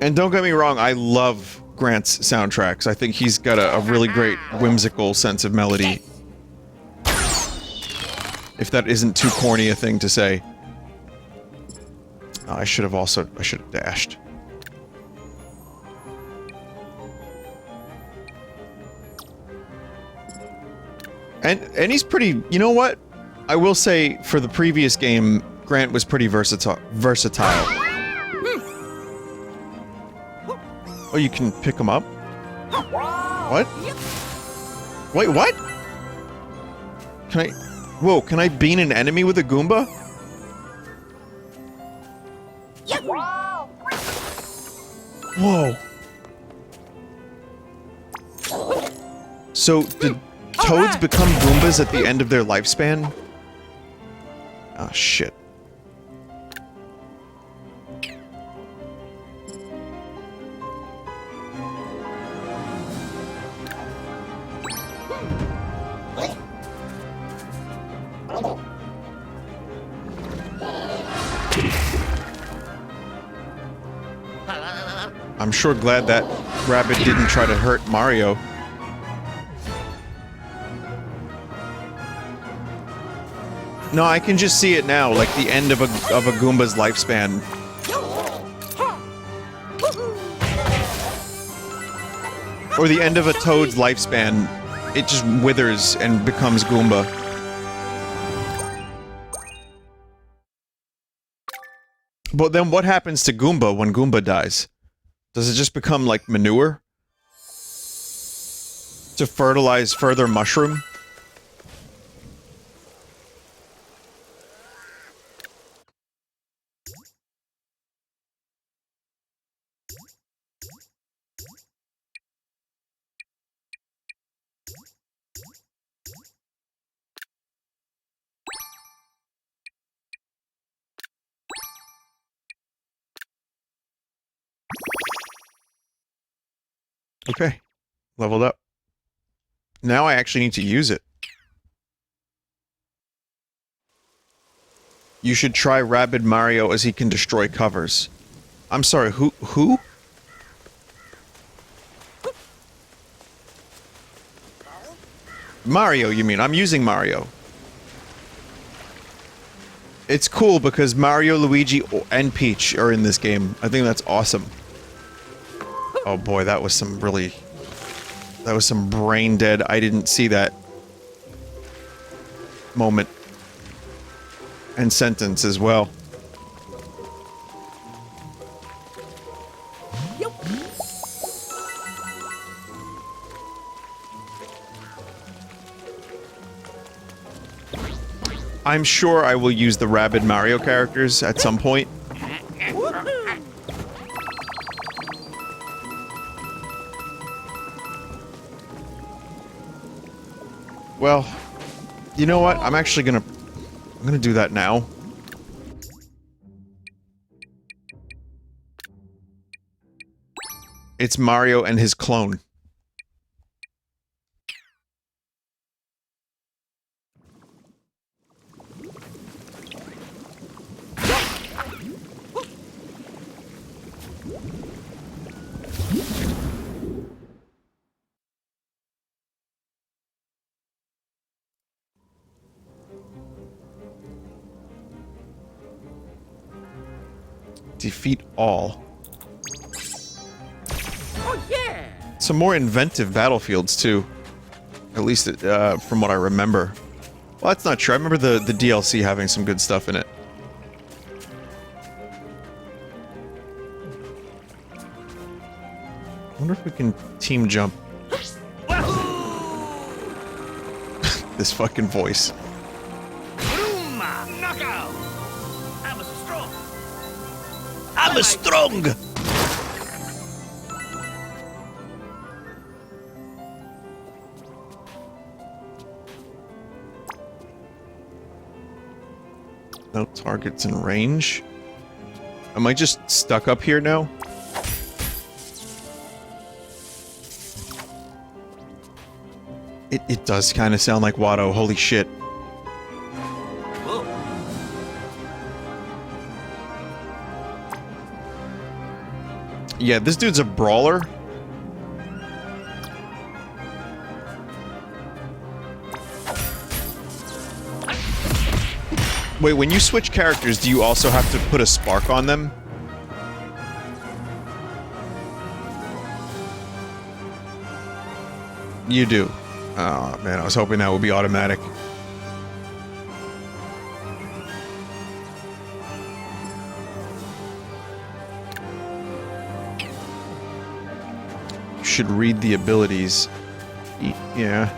And don't get me wrong, I love Grant's soundtracks. I think he's got a really great, whimsical sense of melody. If that isn't too corny a thing to say. I should have dashed. And he's pretty, you know what? I will say, for the previous game, Grant was pretty versatile. Oh, you can pick him up? What? Wait, what? Can I... Whoa, can I bean an enemy with a Goomba? Whoa. So, did toads become Goombas at the end of their lifespan? Ah, shit. I'm sure glad that Rabbit didn't try to hurt Mario. No, I can just see it now, like the end of a Goomba's lifespan. Or the end of a Toad's lifespan. It just withers and becomes Goomba. But then what happens to Goomba when Goomba dies? Does it just become like manure? To fertilize further mushroom? Okay, leveled up. Now I actually need to use it. You should try Rabid Mario as he can destroy covers. I'm sorry, who? Mario, you mean? I'm using Mario. It's cool because Mario, Luigi, and Peach are in this game. I think that's awesome. Oh boy, that was some really... That was some brain dead, I didn't see that moment. And sentence as well. I'm sure I will use the Rabid Mario characters at some point. Well, you know what? I'm actually gonna do that now. It's Mario and his clone. Defeat all. Oh yeah! Some more inventive battlefields too. At least from what I remember. Well, that's not true. I remember the DLC having some good stuff in it. I wonder if we can team jump. This fucking voice. Boom! Knockout! I'm so strong! I'm a strong! No targets in range. Am I just stuck up here now? It does kind of sound like Watto, holy shit. Whoa. Yeah, this dude's a brawler. Wait, when you switch characters, do you also have to put a spark on them? You do. Oh, man, I was hoping that would be automatic. You should read the abilities. Yeah.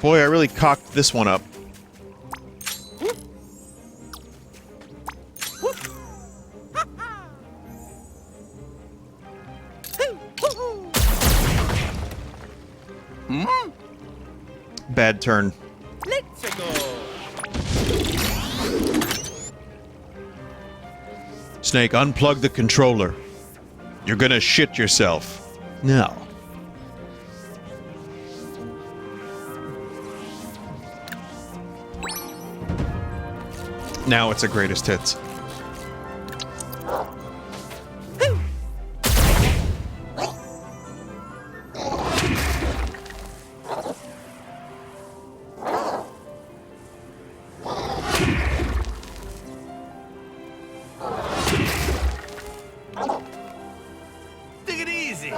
Boy, I really cocked this one up. Bad turn. Let's go. Snake, unplug the controller. You're gonna shit yourself. No. Now it's a greatest hits. Take it easy.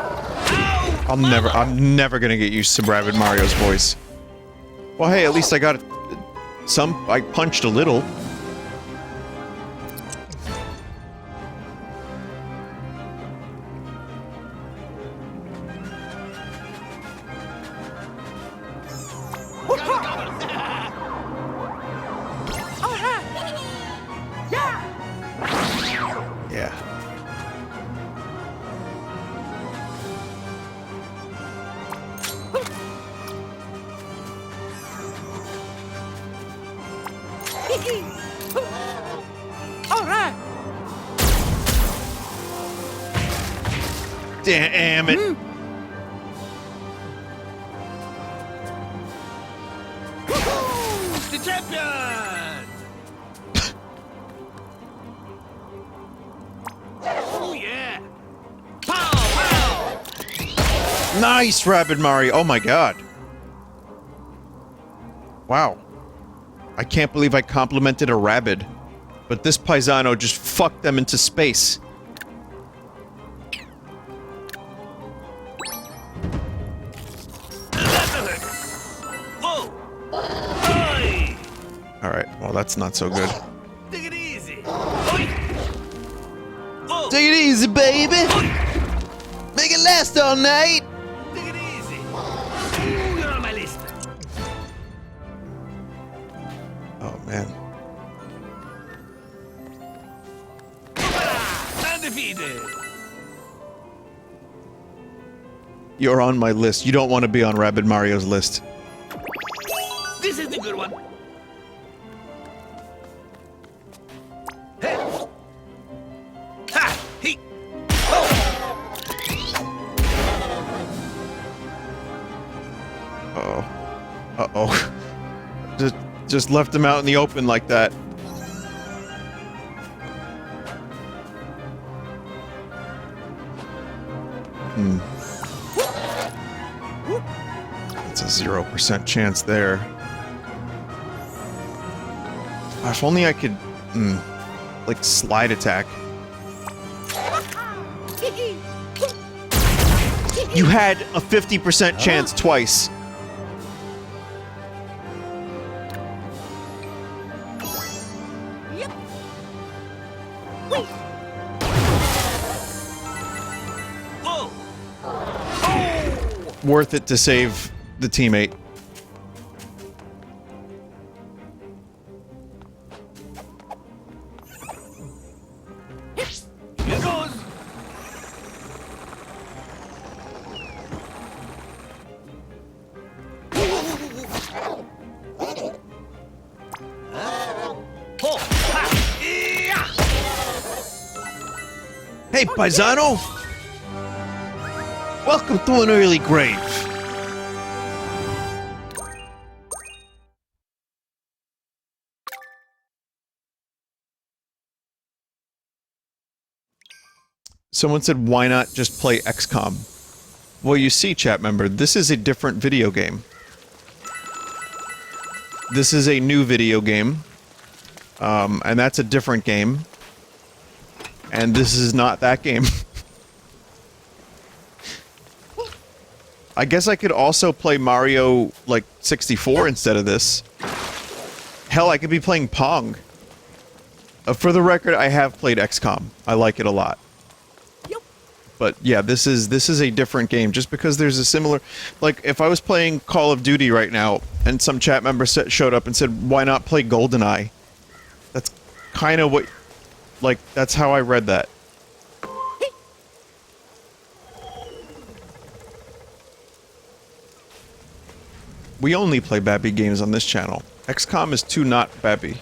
I'm never gonna get used to Rabbid Mario's voice. Well, hey, at least I got I punched a little. Yeah. All right. Damn it. The champion. Oh yeah. Pow pow. Nice, Rabbid Mario. Oh my god. Wow. I can't believe I complimented a Rabbid. But this Paisano just fucked them into space. Whoa. Oi. Alright, well that's not so good. Take it easy. Oi. Whoa. Take it easy, baby! Make it last all night! Take it easy. Ooh, you're on my list. Oh man. Undefeated. You're on my list. You don't want to be on Rabbid Mario's list. This is the good one. Hey. Ha! He. Oh. Uh-oh. Uh-oh. Just left him out in the open like that. It's a 0% chance there. If only I could, like, slide attack. You had a 50% chance twice. Whoa. Worth it to save the teammate. Here goes. Ho. Ha. Yeah. Hey, Paisano! Welcome to an early grave. Someone said, why not just play XCOM? Well, you see, chat member, this is a different video game. This is a new video game. And that's a different game. And this is not that game. I guess I could also play Mario, like, 64 instead of this. Hell, I could be playing Pong. For the record, I have played XCOM. I like it a lot. But yeah, this is a different game. Just because there's a similar, like if I was playing Call of Duty right now and some chat member showed up and said, "Why not play GoldenEye?" That's kind of what, like that's how I read that. We only play Babby games on this channel. XCOM is too not Babby.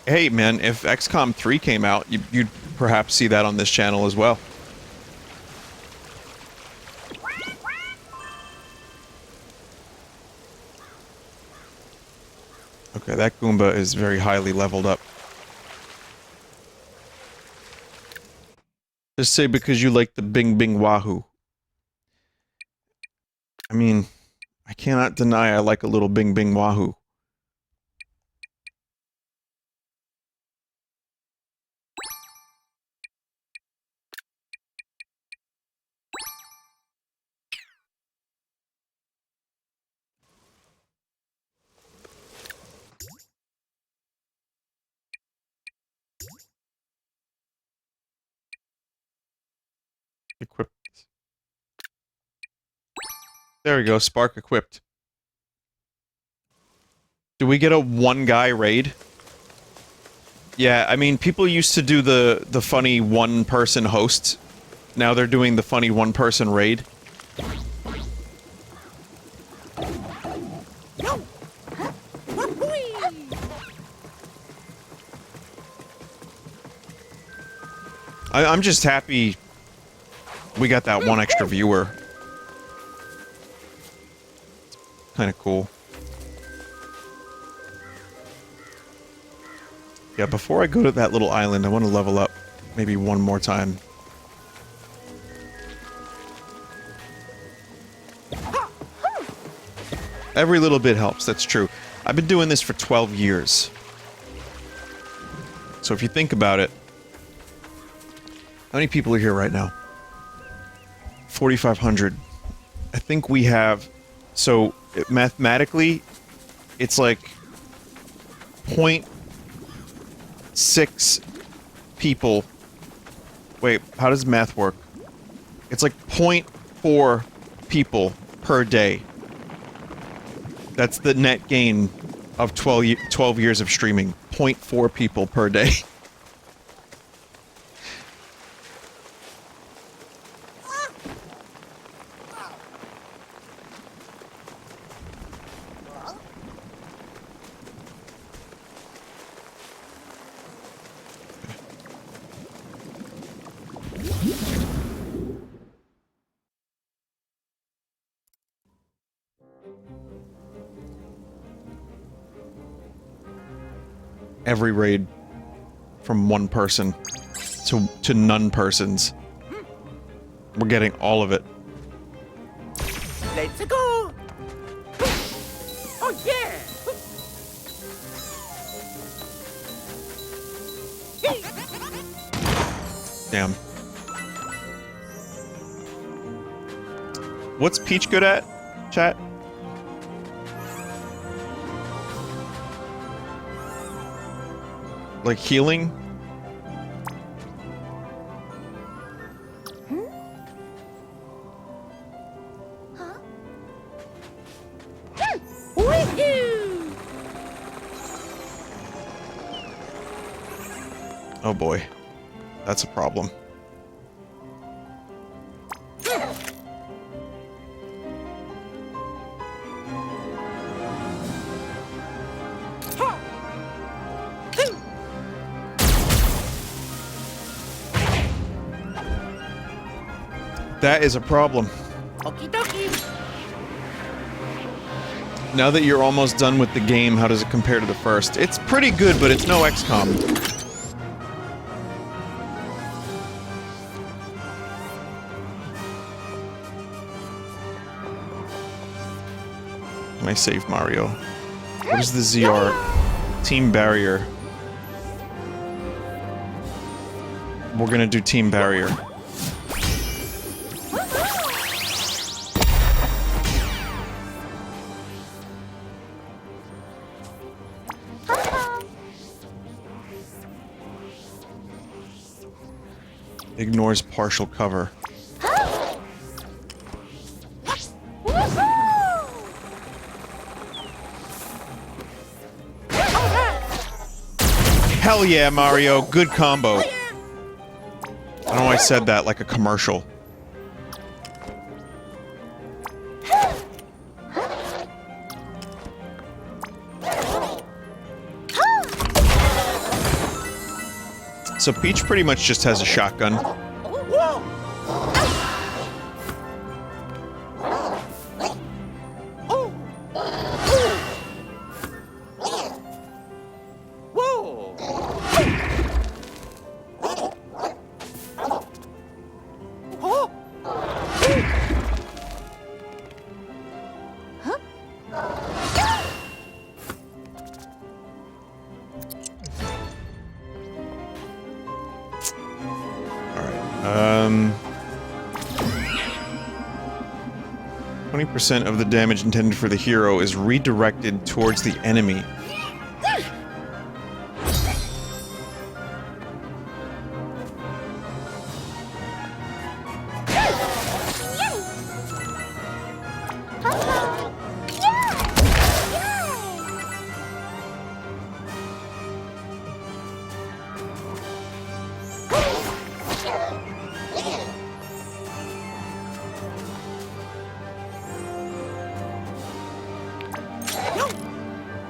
Hey man, if XCOM 3 came out, you'd perhaps see that on this channel as well. Okay, that Goomba is very highly leveled up. Just say because you like the Bing Bing Wahoo. I mean, I cannot deny I like a little Bing Bing Wahoo. Equip. There we go, Spark equipped. Do we get a one-guy raid? Yeah, I mean, people used to do the funny one-person host. Now they're doing the funny one-person raid. I'm just happy we got that one extra viewer. Kind of cool. Yeah, before I go to that little island, I want to level up maybe one more time. Every little bit helps, that's true. I've been doing this for 12 years. So if you think about it, how many people are here right now? 4,500. I think we have... So, mathematically, it's like 0.6 people... Wait, how does math work? It's like 0.4 people per day. That's the net gain of 12 years of streaming. 0.4 people per day. Every raid from one person to none persons. We're getting all of it. Let's go! Oh yeah! Damn. What's Peach good at, chat? Like healing? Oh boy. That's a problem. That is a problem. Okie dokie. Now that you're almost done with the game, how does it compare to the first? It's pretty good, but it's no XCOM. Can I save Mario? What is the ZR? Team barrier. We're gonna do team barrier. Ignores partial cover. Hell yeah, Mario. Good combo. I don't know why I said that like a commercial. So Peach pretty much just has a shotgun. Alright, 20% of the damage intended for the hero is redirected towards the enemy.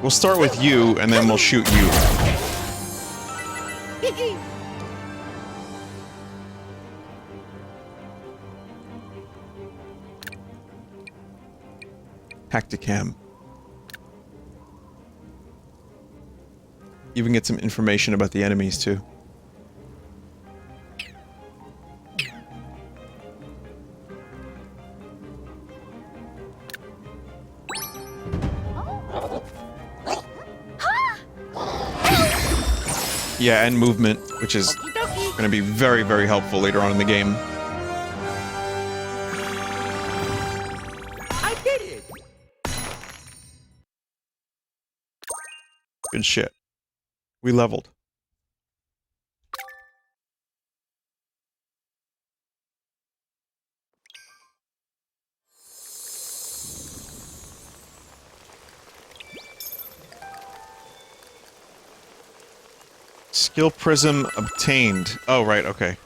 We'll start with you, and then we'll shoot you. Hacticam. Even get some information about the enemies, too. Yeah, and movement, which is going to be very, very helpful later on in the game. I did it! Good shit. We leveled. Skill Prism obtained. Oh, right, okay.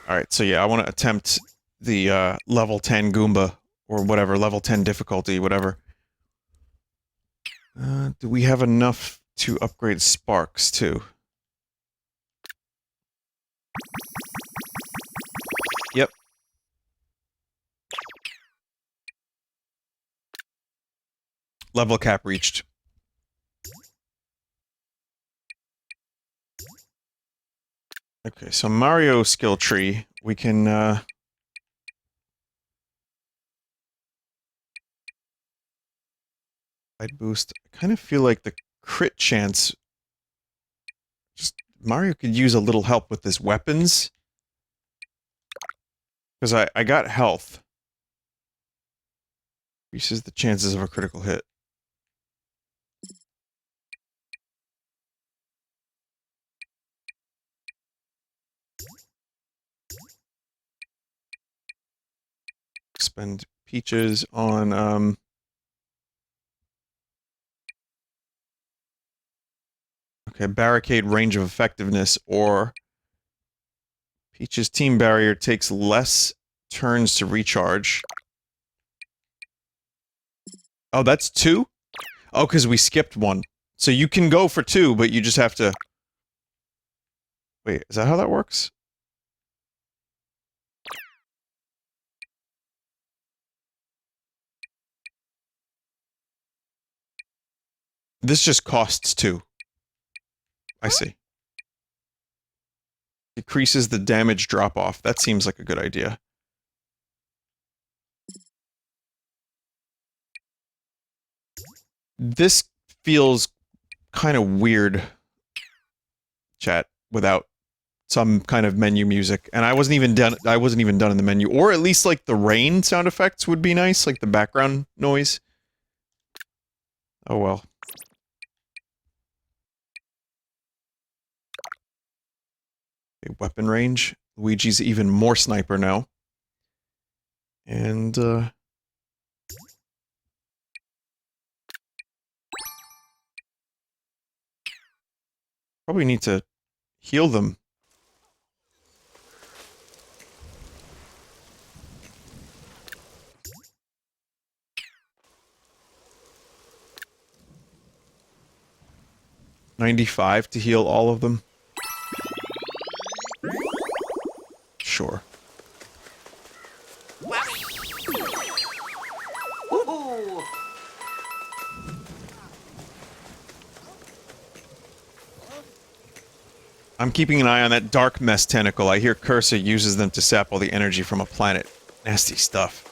Alright, so yeah, I want to attempt the, level 10 Goomba, or whatever, level 10 difficulty, whatever. Do we have enough to upgrade Sparks, too? Yep. Level cap reached. Okay, so Mario skill tree, we can, I'd boost. I kind of feel like the crit chance... Just, Mario could use a little help with his weapons. Because I got health. Increases the chances of a critical hit. Spend Peaches on, okay, barricade range of effectiveness, or Peach's team barrier takes less turns to recharge. Oh, that's 2? Oh, because we skipped 1. So you can go for 2, but you just have to... Wait, is that how that works? This just costs 2. I see. Decreases the damage drop-off. That seems like a good idea. This feels kind of weird, chat, without some kind of menu music. And I wasn't even done in the menu. Or at least like the rain sound effects would be nice, like the background noise. Oh well. Okay, weapon range. Luigi's even more sniper now. And probably need to heal them. $95 to heal all of them. Sure. Woohoo! I'm keeping an eye on that dark mess tentacle. I hear Cursa uses them to sap all the energy from a planet. Nasty stuff.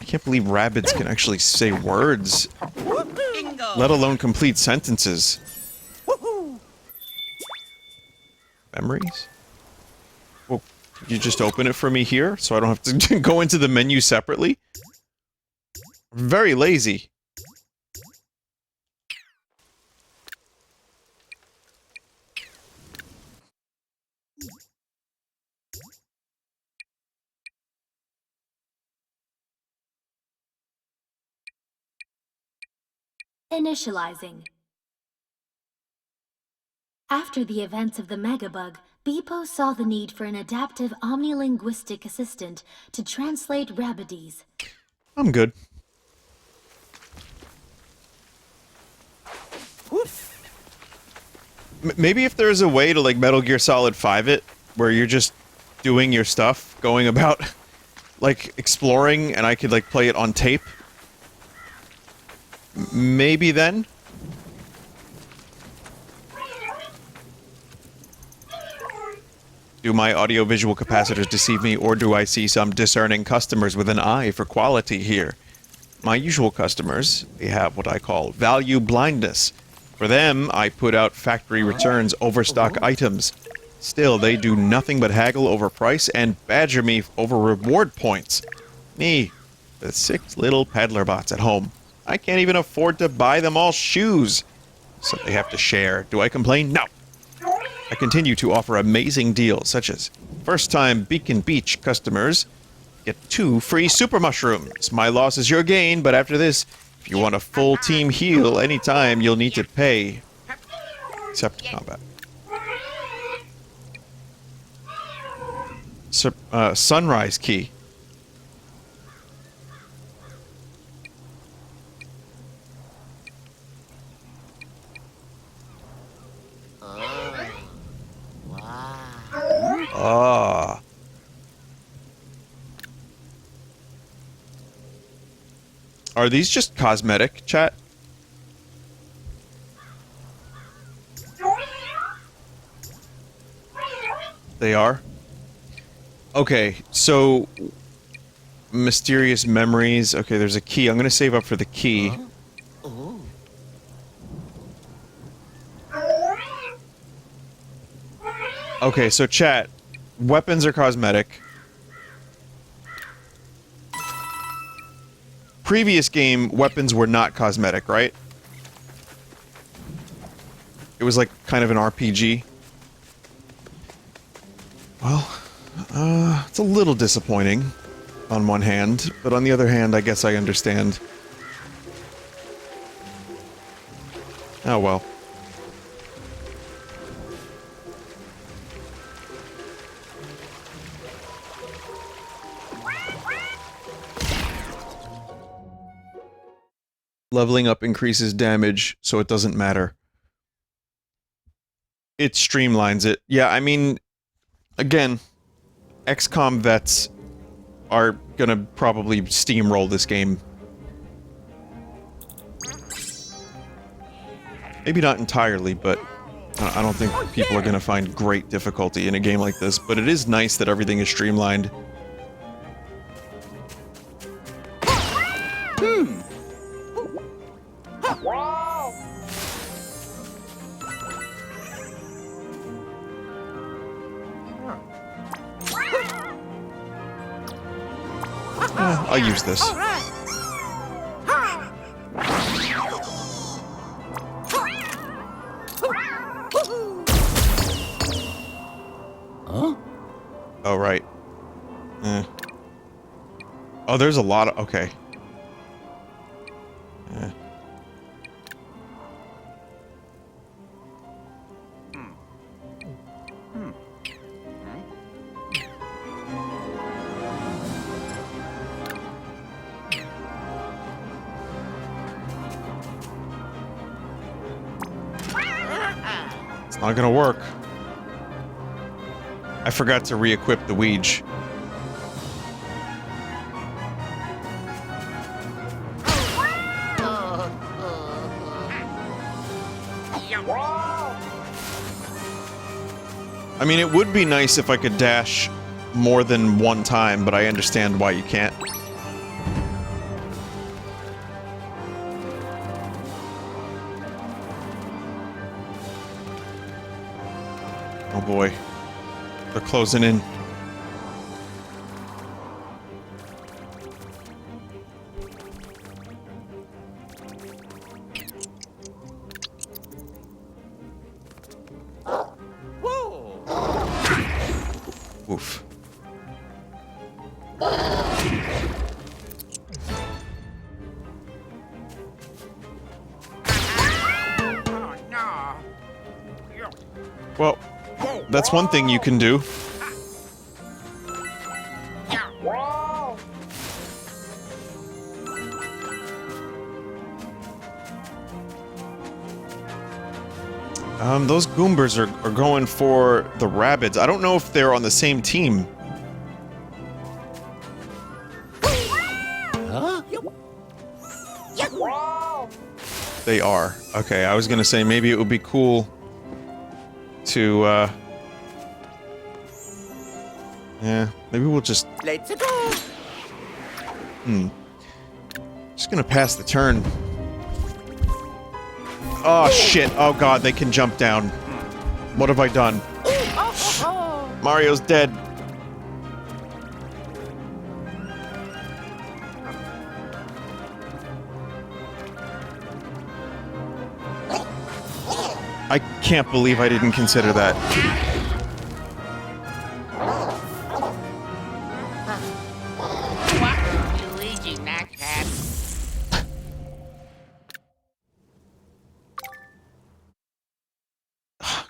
I can't believe Rabbids can actually say words, let alone complete sentences. Memories? Well, could you just open it for me here, so I don't have to go into the menu separately? I'm very lazy. Initializing. After the events of the Megabug, Beepo saw the need for an adaptive omnilinguistic assistant to translate Rabbids. I'm good. Maybe if there's a way to, like, Metal Gear Solid 5 it, where you're just doing your stuff, going about, like, exploring, and I could, like, play it on tape. Maybe then? Do my audio-visual capacitors deceive me, or do I see some discerning customers with an eye for quality here? My usual customers, they have what I call value blindness. For them, I put out factory returns overstock items. Still, they do nothing but haggle over price and badger me over reward points. Me, with 6 little peddler bots at home. I can't even afford to buy them all shoes. So they have to share. Do I complain? No. I continue to offer amazing deals, such as first-time Beacon Beach customers get 2 free super mushrooms. My loss is your gain, but after this, if you want a full team heal anytime, you'll need to pay. Except combat. Sunrise key. Ah. Are these just cosmetic, chat? They are? Okay, so... Mysterious memories. Okay, there's a key. I'm gonna save up for the key. Okay, so chat. Weapons are cosmetic. Previous game, weapons were not cosmetic, right? It was like kind of an RPG. Well, it's a little disappointing on one hand, but on the other hand, I guess I understand. Oh well. Leveling up increases damage, so it doesn't matter. It streamlines it. Yeah, I mean, again, XCOM vets are gonna probably steamroll this game. Maybe not entirely, but I don't think people are gonna find great difficulty in a game like this, but it is nice that everything is streamlined. I'll use this. Huh? Oh, right. Oh, there's a lot of... Okay. It's not gonna work. I forgot to re-equip the Ouija. I mean, it would be nice if I could dash more than one time, but I understand why you can't. Oh boy. They're closing in. Oof. Well, that's one thing you can do. Those Goombers are going for the Rabbids. I don't know if they're on the same team. Huh? They are. Okay, I was gonna say maybe it would be cool to, yeah, maybe we'll just... Let's go! Just gonna pass the turn. Oh, shit. Oh, God, they can jump down. What have I done? Mario's dead. I can't believe I didn't consider that. Luigi, not cat.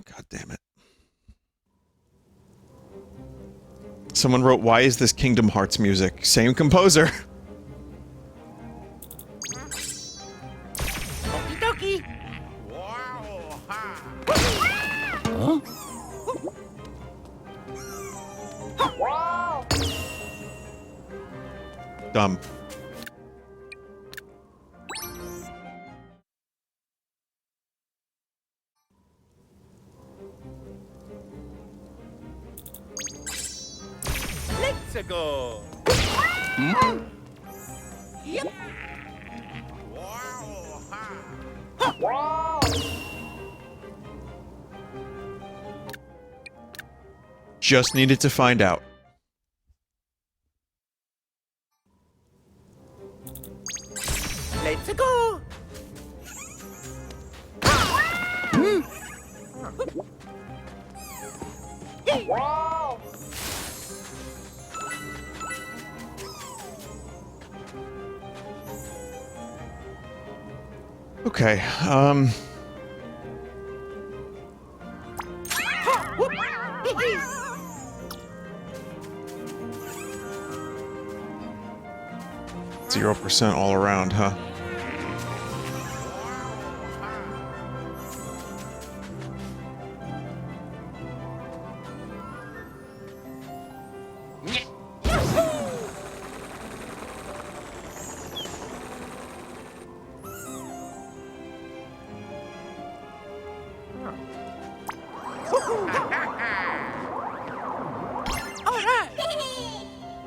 God damn it. Someone wrote, "Why is this Kingdom Hearts music?" Same composer. Okie dokie. Huh? Dumb. Let's go. Yep. Just needed to find out. Let's go. Okay, 0% all around, huh?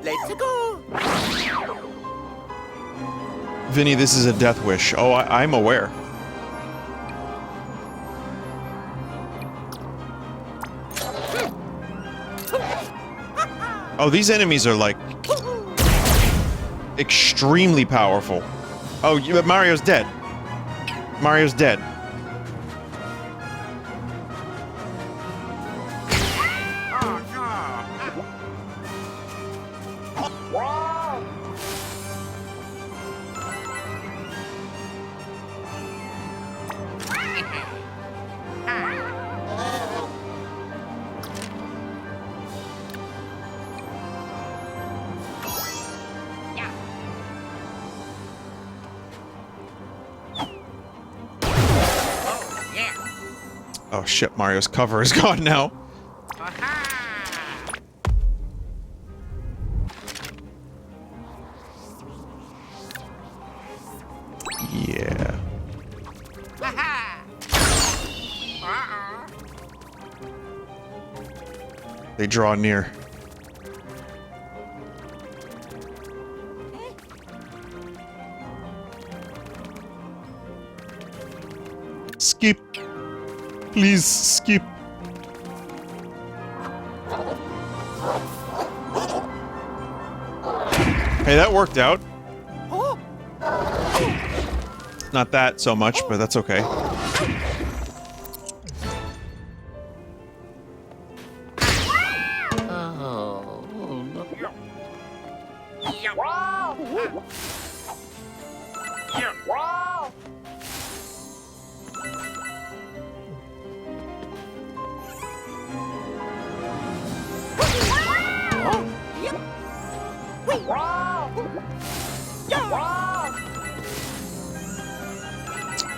Let's go. Vinny, this is a death wish. Oh, I'm aware. Oh, these enemies are like... extremely powerful. Oh, Mario's dead. Mario's dead. Oh shit, Mario's cover is gone now. Yeah. They draw near. Skip. Please skip. Hey, that worked out. Not that so much, but that's okay.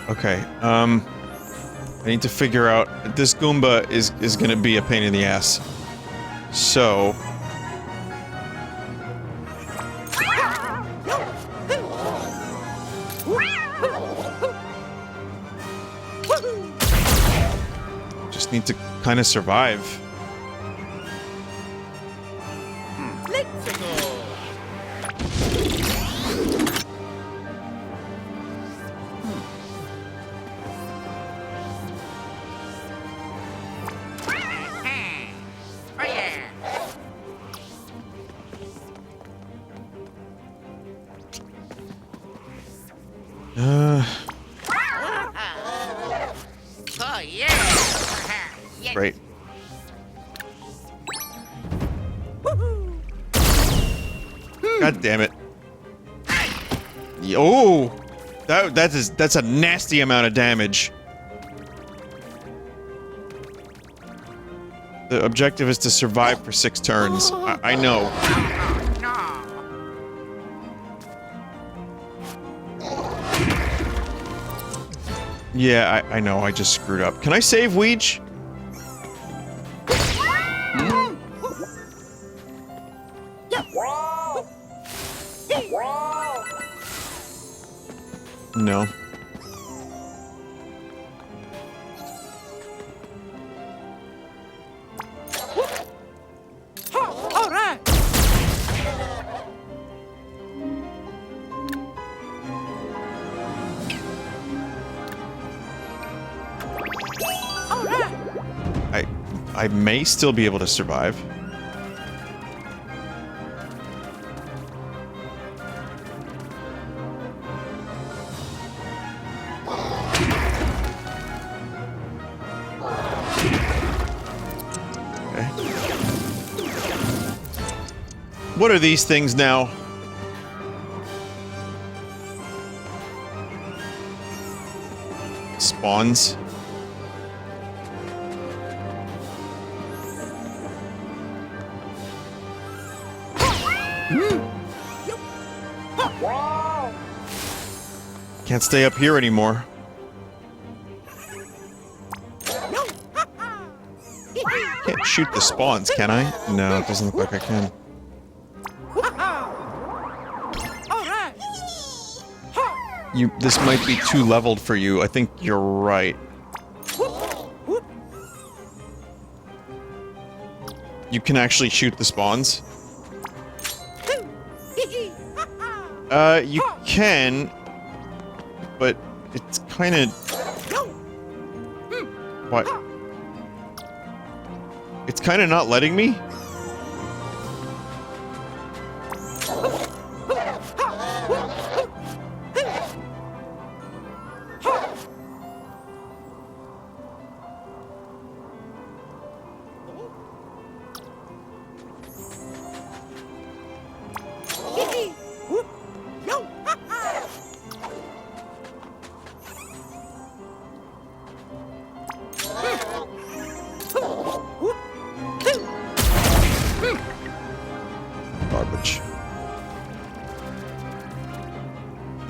Okay, I need to figure out... This Goomba is gonna be a pain in the ass. So... Just need to kind of survive. Great. God damn it. Oh! That's a nasty amount of damage. The objective is to survive for 6 turns. I know. Yeah, I know, I just screwed up. Can I save Weege? No. I may still be able to survive. Okay. What are these things now? Spawns. Can't stay up here anymore. Can't shoot the spawns, can I? No, it doesn't look like I can. This might be too leveled for you. I think you're right. You can actually shoot the spawns. You can, but it's kind of... What? It's kind of not letting me?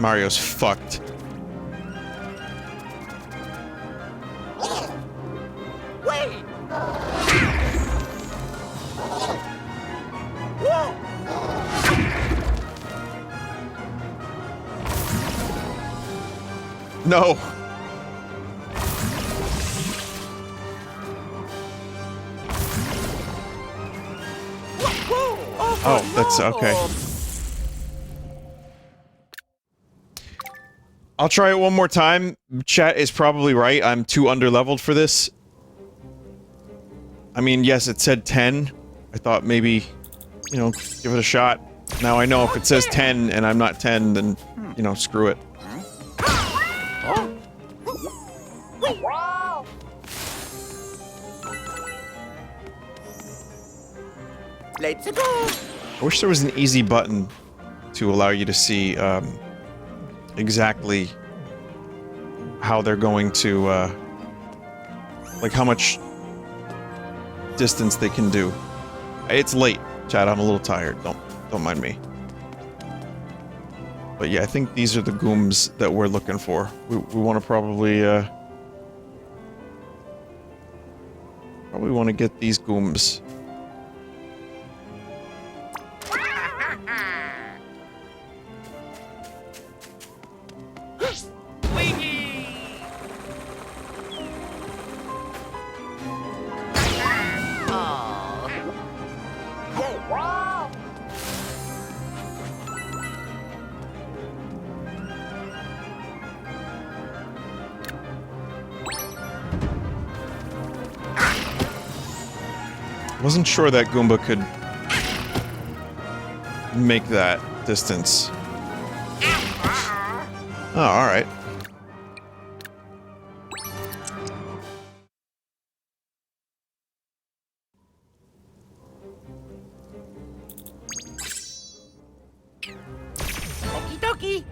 Mario's fucked. Wait! Whoa! No! Oh, that's okay. I'll try it one more time. Chat is probably right. I'm too underleveled for this. I mean, yes, it said 10. I thought maybe, you know, give it a shot. Now I know if it says 10 and I'm not 10, then, you know, screw it. Let's go! I wish there was an easy button to allow you to see, exactly how they're going to, like how much distance they can do. It's late, Chad. I'm a little tired. Don't mind me. But yeah, I think these are the gooms that we're looking for. We want to probably want to get these gooms. Wasn't sure that Goomba could make that distance. Oh, alright. Okie dokie!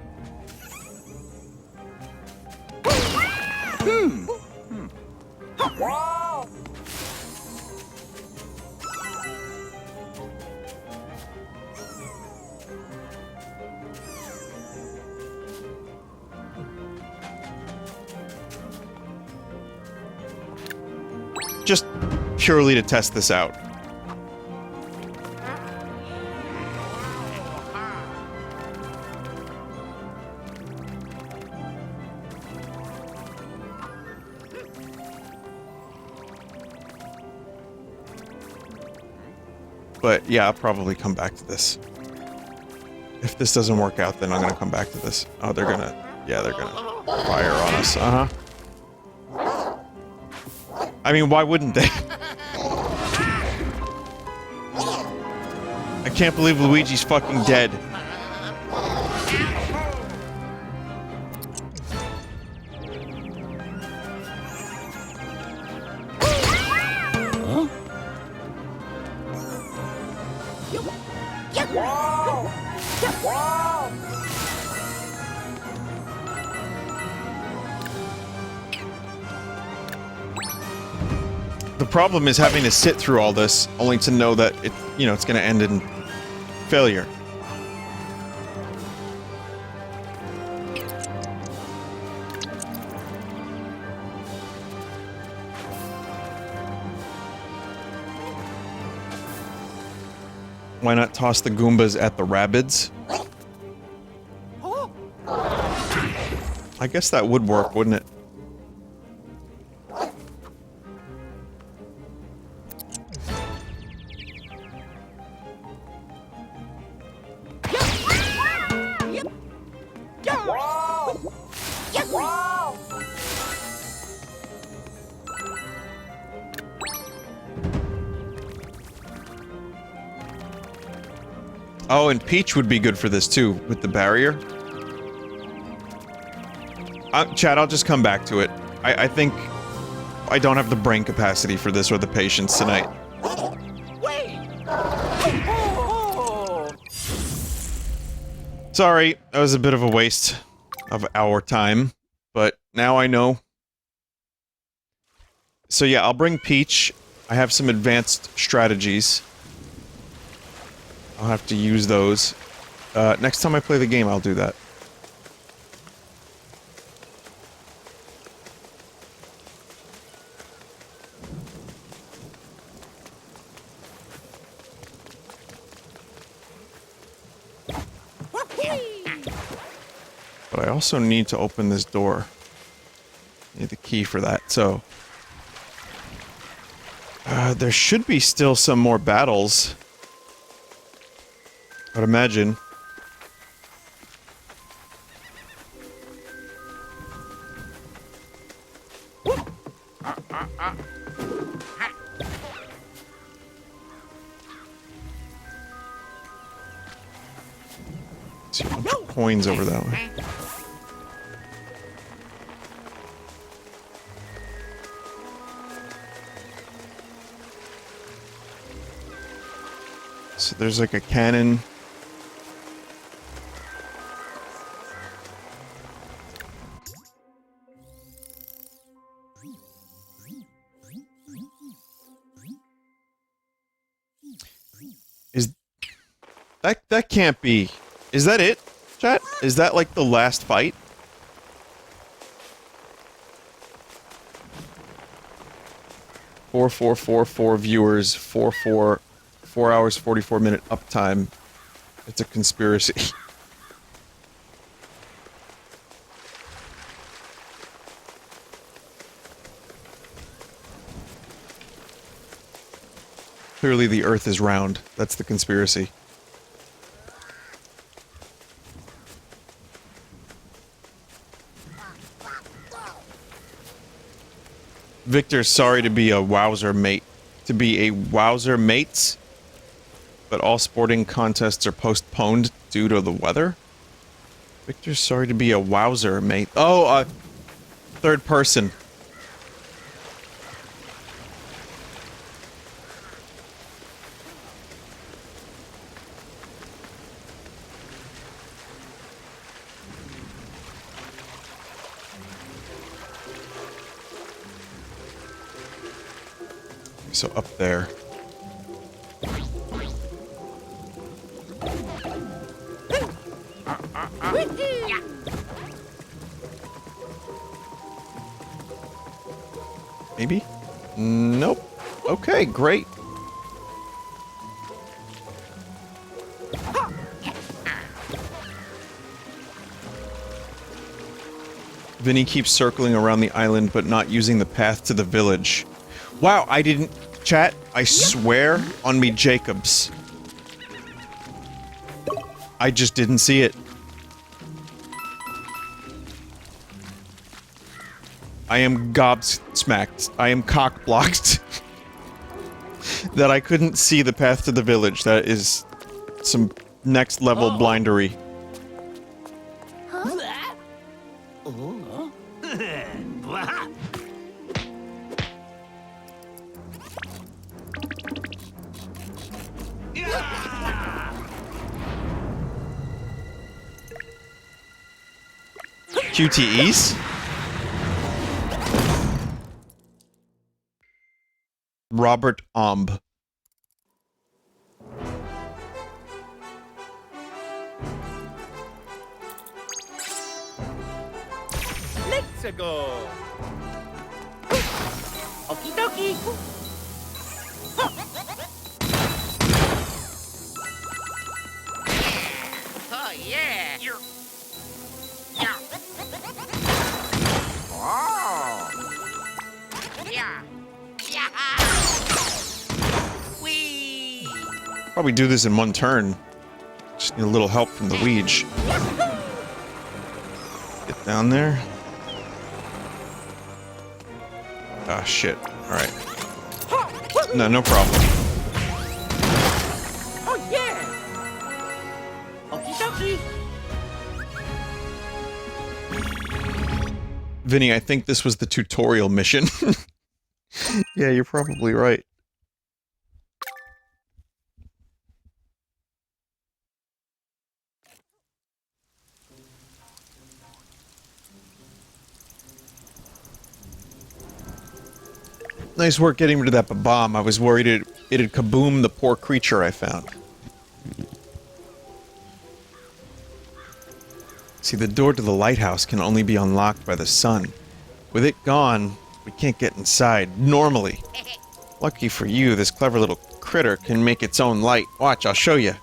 Just purely to test this out. But yeah, I'll probably come back to this. If this doesn't work out, then I'm gonna come back to this. Oh, they're gonna... Yeah, they're gonna fire on us. Uh-huh. I mean, why wouldn't they? I can't believe Luigi's fucking dead. The problem is having to sit through all this, only to know that it, you know, it's gonna end in failure. Why not toss the Goombas at the Rabbids? I guess that would work, wouldn't it? Oh, and Peach would be good for this too, with the barrier. Chad, I'll just come back to it. I think I don't have the brain capacity for this or the patience tonight. Wait! Sorry, that was a bit of a waste of our time, but now I know. So yeah, I'll bring Peach. I have some advanced strategies. I'll have to use those. Next time I play the game, I'll do that. But I also need to open this door. Need the key for that, so... there should be still some more battles. I'd imagine. See a bunch of coins over that way. So there's like a cannon. Is that can't be. Is that it, chat? Is that like the last fight? Four viewers, 4 hours 44-minute uptime. It's a conspiracy. Clearly the Earth is round. That's the conspiracy. Victor, sorry to be a wowzer mate. To be a wowzer mates? But all sporting contests are postponed due to the weather? Victor, sorry to be a wowzer mate. Oh, third person. So up there. Maybe? Nope. Okay, great. Vinny keeps circling around the island but not using the path to the village. Wow, I didn't... Chat, I swear on me Jacobs. I just didn't see it. I am gobsmacked. I am cock-blocked. That I couldn't see the path to the village. That is some next-level blindery. QTEs? Robert Omb. Let's go. Okie dokie. Oh yeah. Yeah. Oh. Yeah. Yeah. Wee. Probably do this in one turn. Just need a little help from the Ouija. Get down there. Ah, shit. Alright. No, no problem. Oh yeah. Okie dokie. Vinny, I think this was the tutorial mission. Yeah, you're probably right. Nice work getting rid of that bomb. I was worried it'd kaboom the poor creature I found. See, the door to the lighthouse can only be unlocked by the sun. With it gone, we can't get inside, normally. Lucky for you, this clever little critter can make its own light. Watch, I'll show you.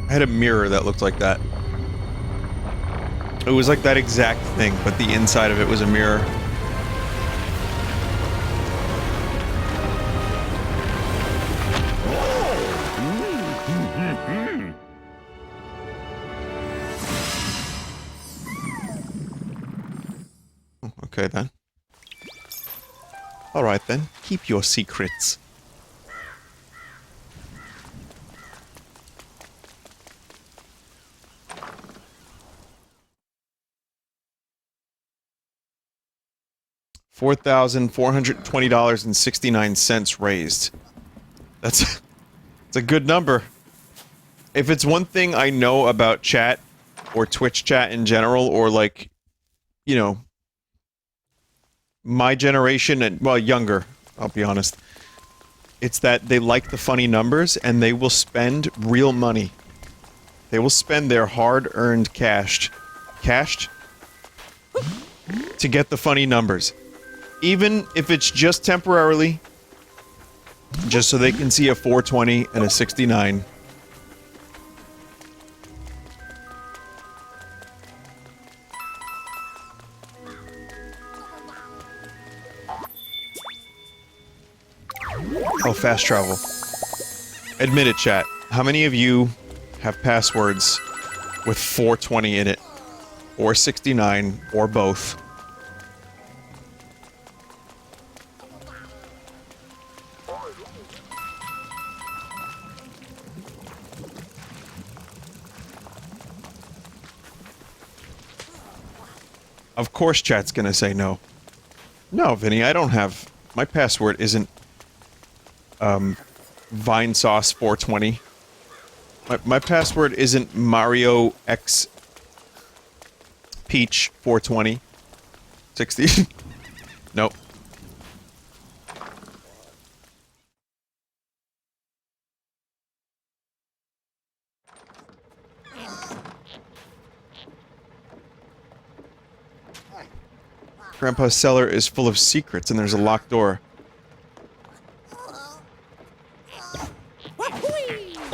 I had a mirror that looked like that. It was like that exact thing, but the inside of it was a mirror. Okay then. Alright then, keep your secrets. $4,420.69 raised. That's a good number. If it's one thing I know about chat, or Twitch chat in general, or like, you know, my generation and, well, younger, I'll be honest, it's that they like the funny numbers and they will spend real money. They will spend their hard-earned cashed to get the funny numbers. Even if it's just temporarily, just so they can see a 420 and a 69. Oh, fast travel. Admit it, chat. How many of you have passwords with 420 in it? Or 69, or both? Of course chat's gonna say no. No, Vinny, I don't have... My password isn't... Vinesauce 420. My password isn't Mario X... Peach 420. 60. Nope. Grandpa's cellar is full of secrets and there's a locked door.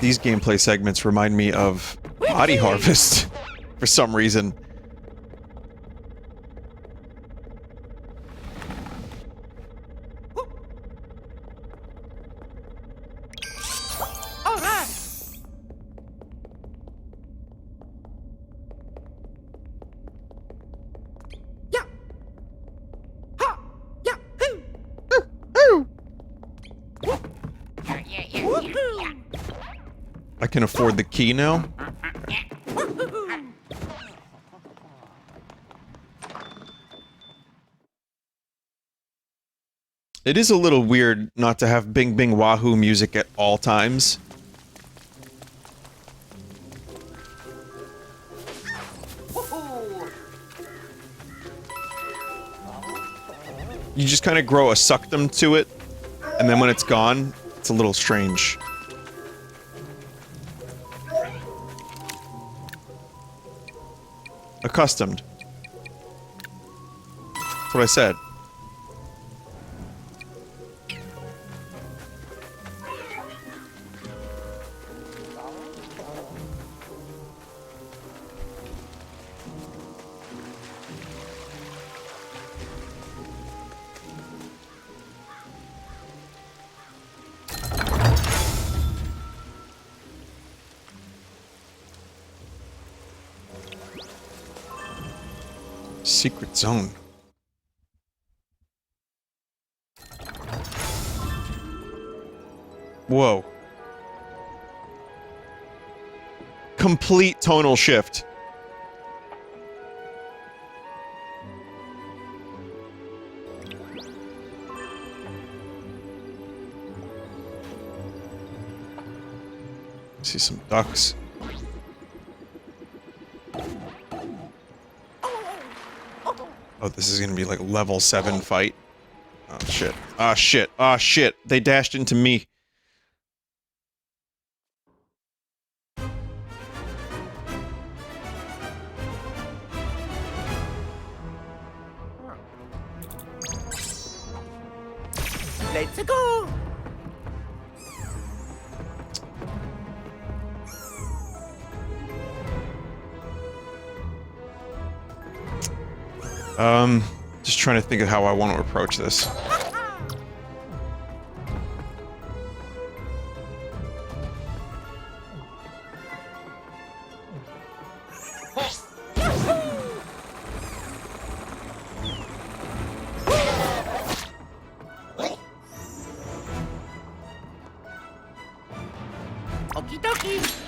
These gameplay segments remind me of Body Harvest for some reason. I can afford the key now? It is a little weird not to have Bing Bing Wahoo music at all times. You just kind of grow a suctum to it, and then when it's gone, it's a little strange. Accustomed. That's what I said. Secret zone. Whoa. Complete tonal shift. See some ducks. Oh, this is gonna be like level 7 fight. Oh shit. Oh shit. Oh shit. They dashed into me. Let's go. Just trying to think of how I want to approach this. Okie dokie.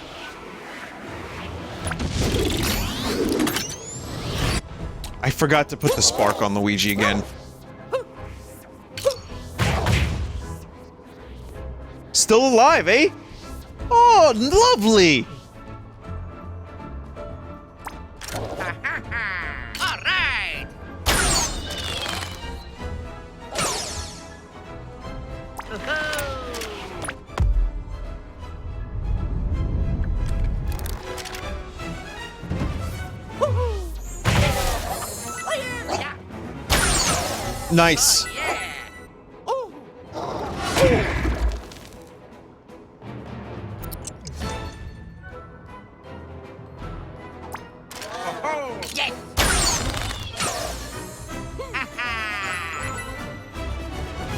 I forgot to put the spark on Luigi again. Still alive, eh? Oh, lovely! All right. Nice.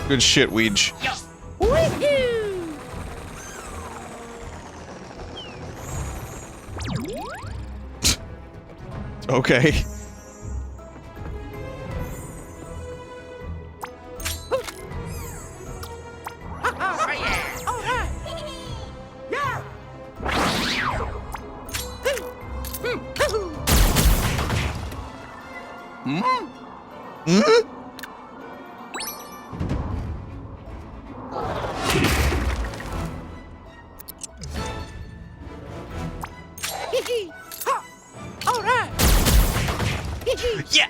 Good shit, Weege. Okay. All right. Yeah.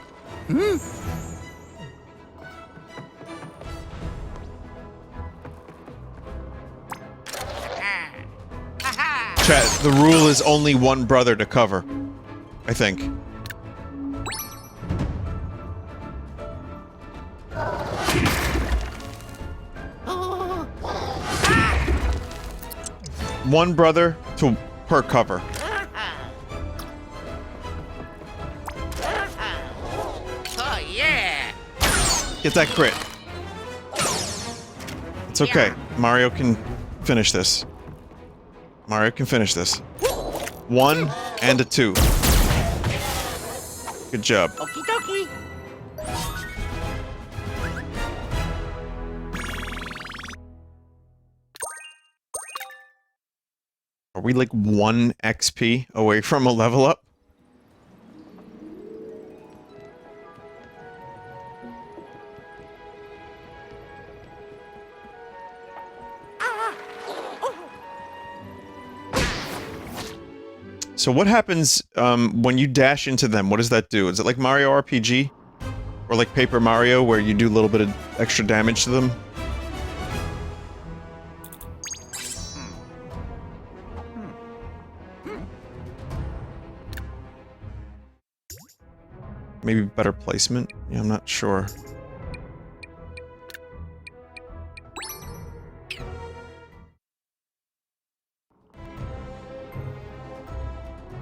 Chat, the rule is only one brother to cover. I think. One brother to per cover. Oh yeah. Get that crit. It's okay. Mario can finish this. Mario can finish this. 1 and a 2. Good job. Okie dokie. Are we like 1 XP away from a level up? So what happens when you dash into them? What does that do? Is it like Mario RPG? Or like Paper Mario where you do a little bit of extra damage to them? Maybe better placement? Yeah, I'm not sure.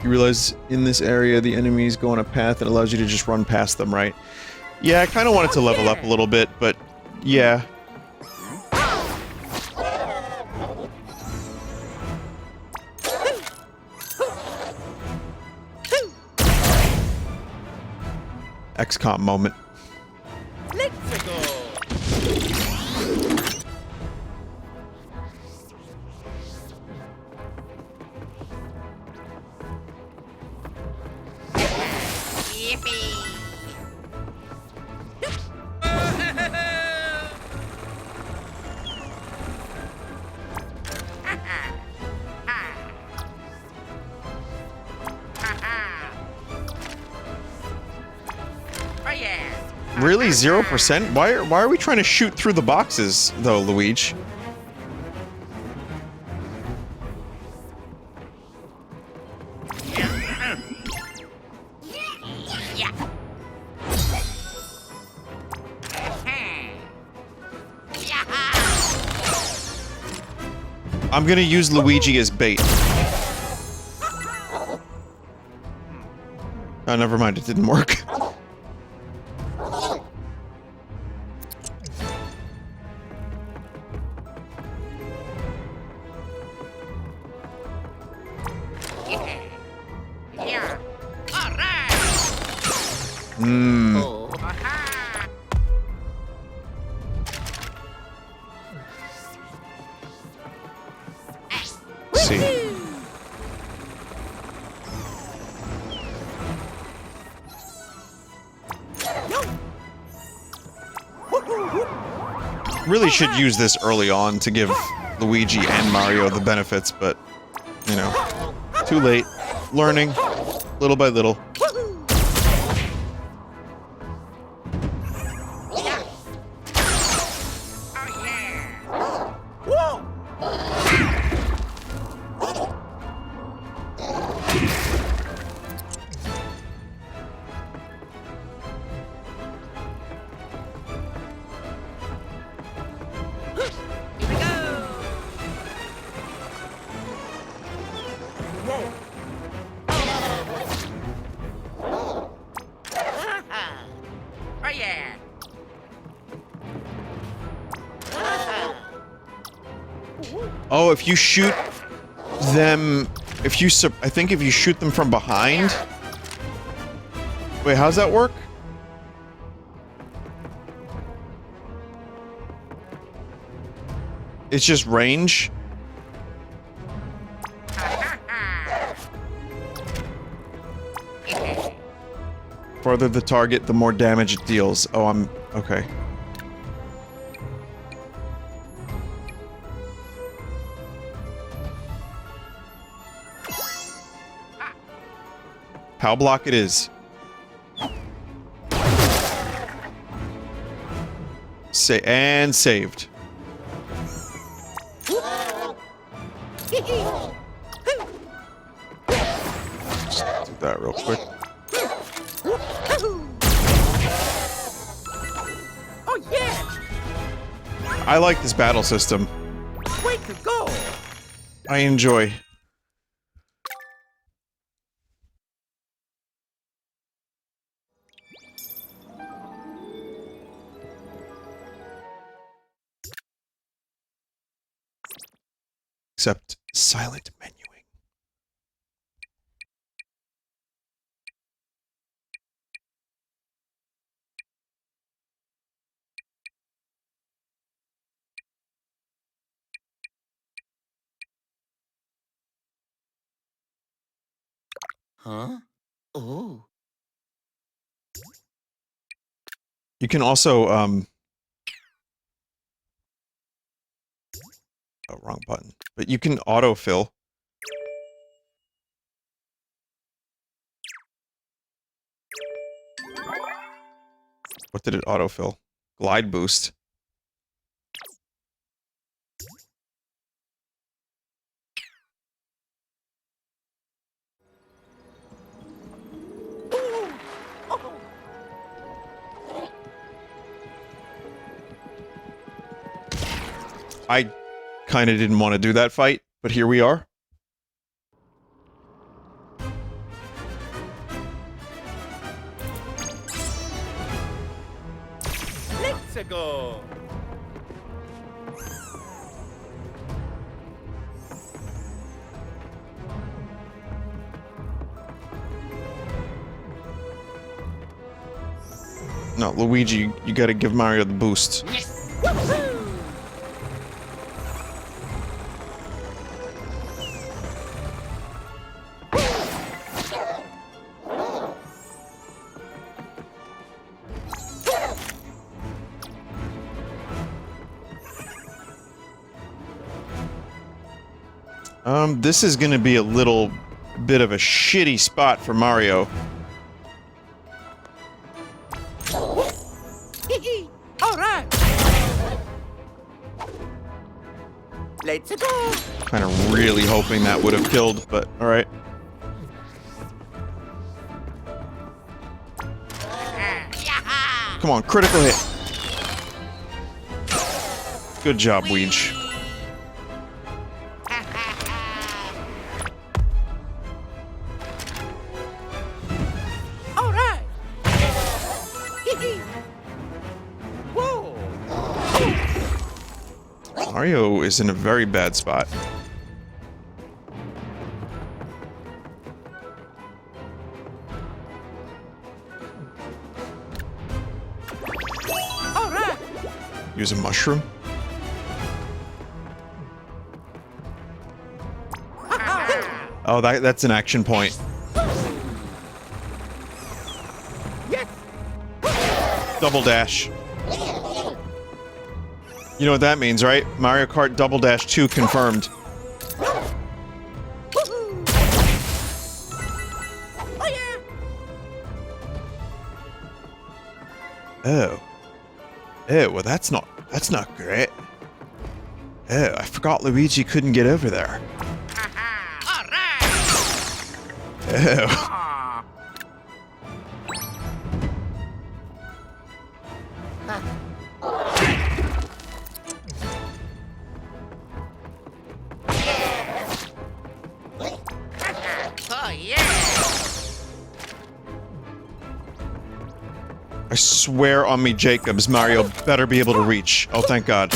You realize in this area the enemies go on a path that allows you to just run past them, right? Yeah, I kind of wanted to level up a little bit, but yeah. XCOM moment. Let's go. Really? 0%? Why are we trying to shoot through the boxes, though, Luigi? I'm gonna use Luigi as bait. Oh, never mind, it didn't work. see. Really should use this early on to give Luigi and Mario the benefits, but, you know, too late. Learning, little by little. Oh, if you shoot them, I think if you shoot them from behind. Wait, how's that work? It's just range. Farther the target, the more damage it deals. Oh, I'm okay. Pow block it is. And saved. Just do that real quick. Oh yeah! I like this battle system. Way to go! I enjoy. Except silent menuing. Huh? Oh. You can also, oh, wrong button. But you can autofill. What did it autofill? Glide boost. I kind of didn't want to do that fight, but here we are. Let's go! No, Luigi, you gotta give Mario the boost. This is gonna be a little bit of a shitty spot for Mario. Alright! Let's go! Kind of really hoping that would have killed, but alright. Come on, critical hit. Good job, Weege. Alright! Whoa! Mario is in a very bad spot. Alright! Use a mushroom. Oh, that's an action point. Double dash. You know what that means, right? Mario Kart Double Dash 2 confirmed. Oh. Oh, well that's not great. Oh, I forgot Luigi couldn't get over there. Oh. I swear on me, Jacobs, Mario better be able to reach. Oh, thank God.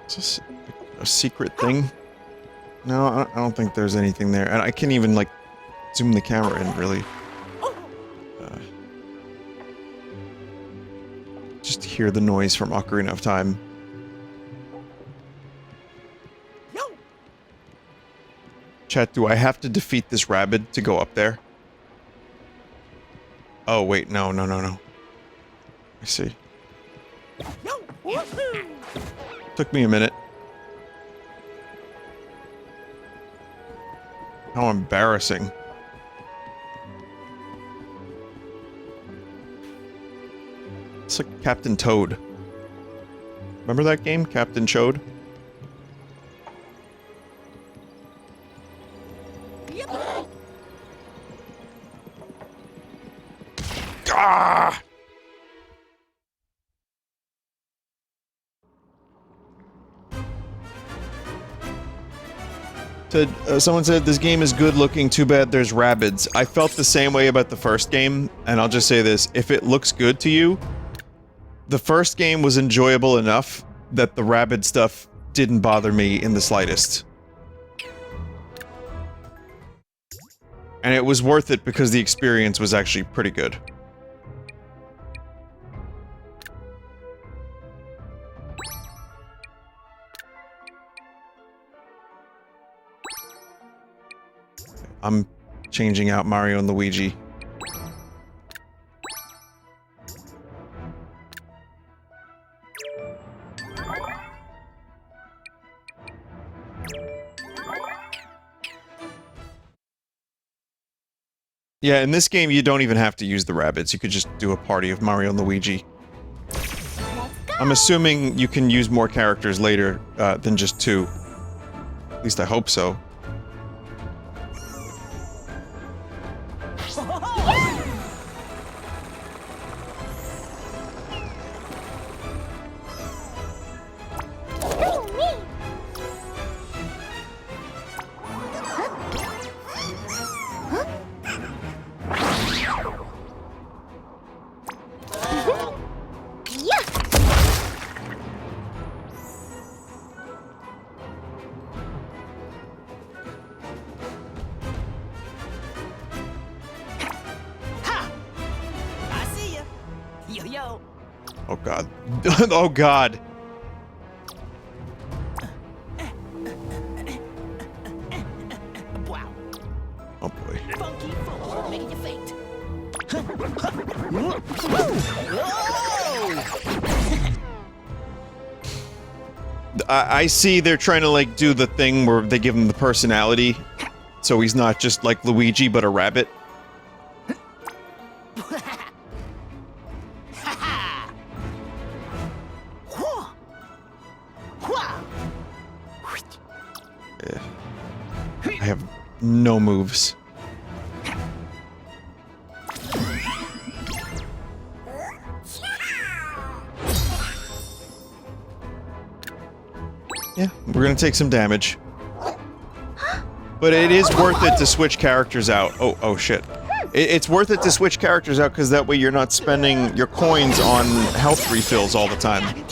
Is this a secret thing? No, I don't think there's anything there. And I can't even, like, zoom the camera in, really. Just hear the noise from Ocarina of Time. Chat, do I have to defeat this Rabbid to go up there? Oh, wait, no. I see. Took me a minute. How embarrassing. It's like Captain Toad. Remember that game, Captain Chode? Ah! Someone said this game is good looking, too bad there's Rabbids. I felt the same way about the first game, and I'll just say this, if it looks good to you, the first game was enjoyable enough that the Rabbid stuff didn't bother me in the slightest. And it was worth it because the experience was actually pretty good. I'm changing out Mario and Luigi. Yeah, in this game you don't even have to use the Rabbids, you could just do a party of Mario and Luigi. I'm assuming you can use more characters later than just 2. At least I hope so. Oh god. Oh god. Oh boy. I see they're trying to like do the thing where they give him the personality, so he's not just like Luigi but a rabbit. I have no moves. Yeah, we're gonna take some damage. But it is worth it to switch characters out. Oh shit. It's worth it to switch characters out because that way you're not spending your coins on health refills all the time.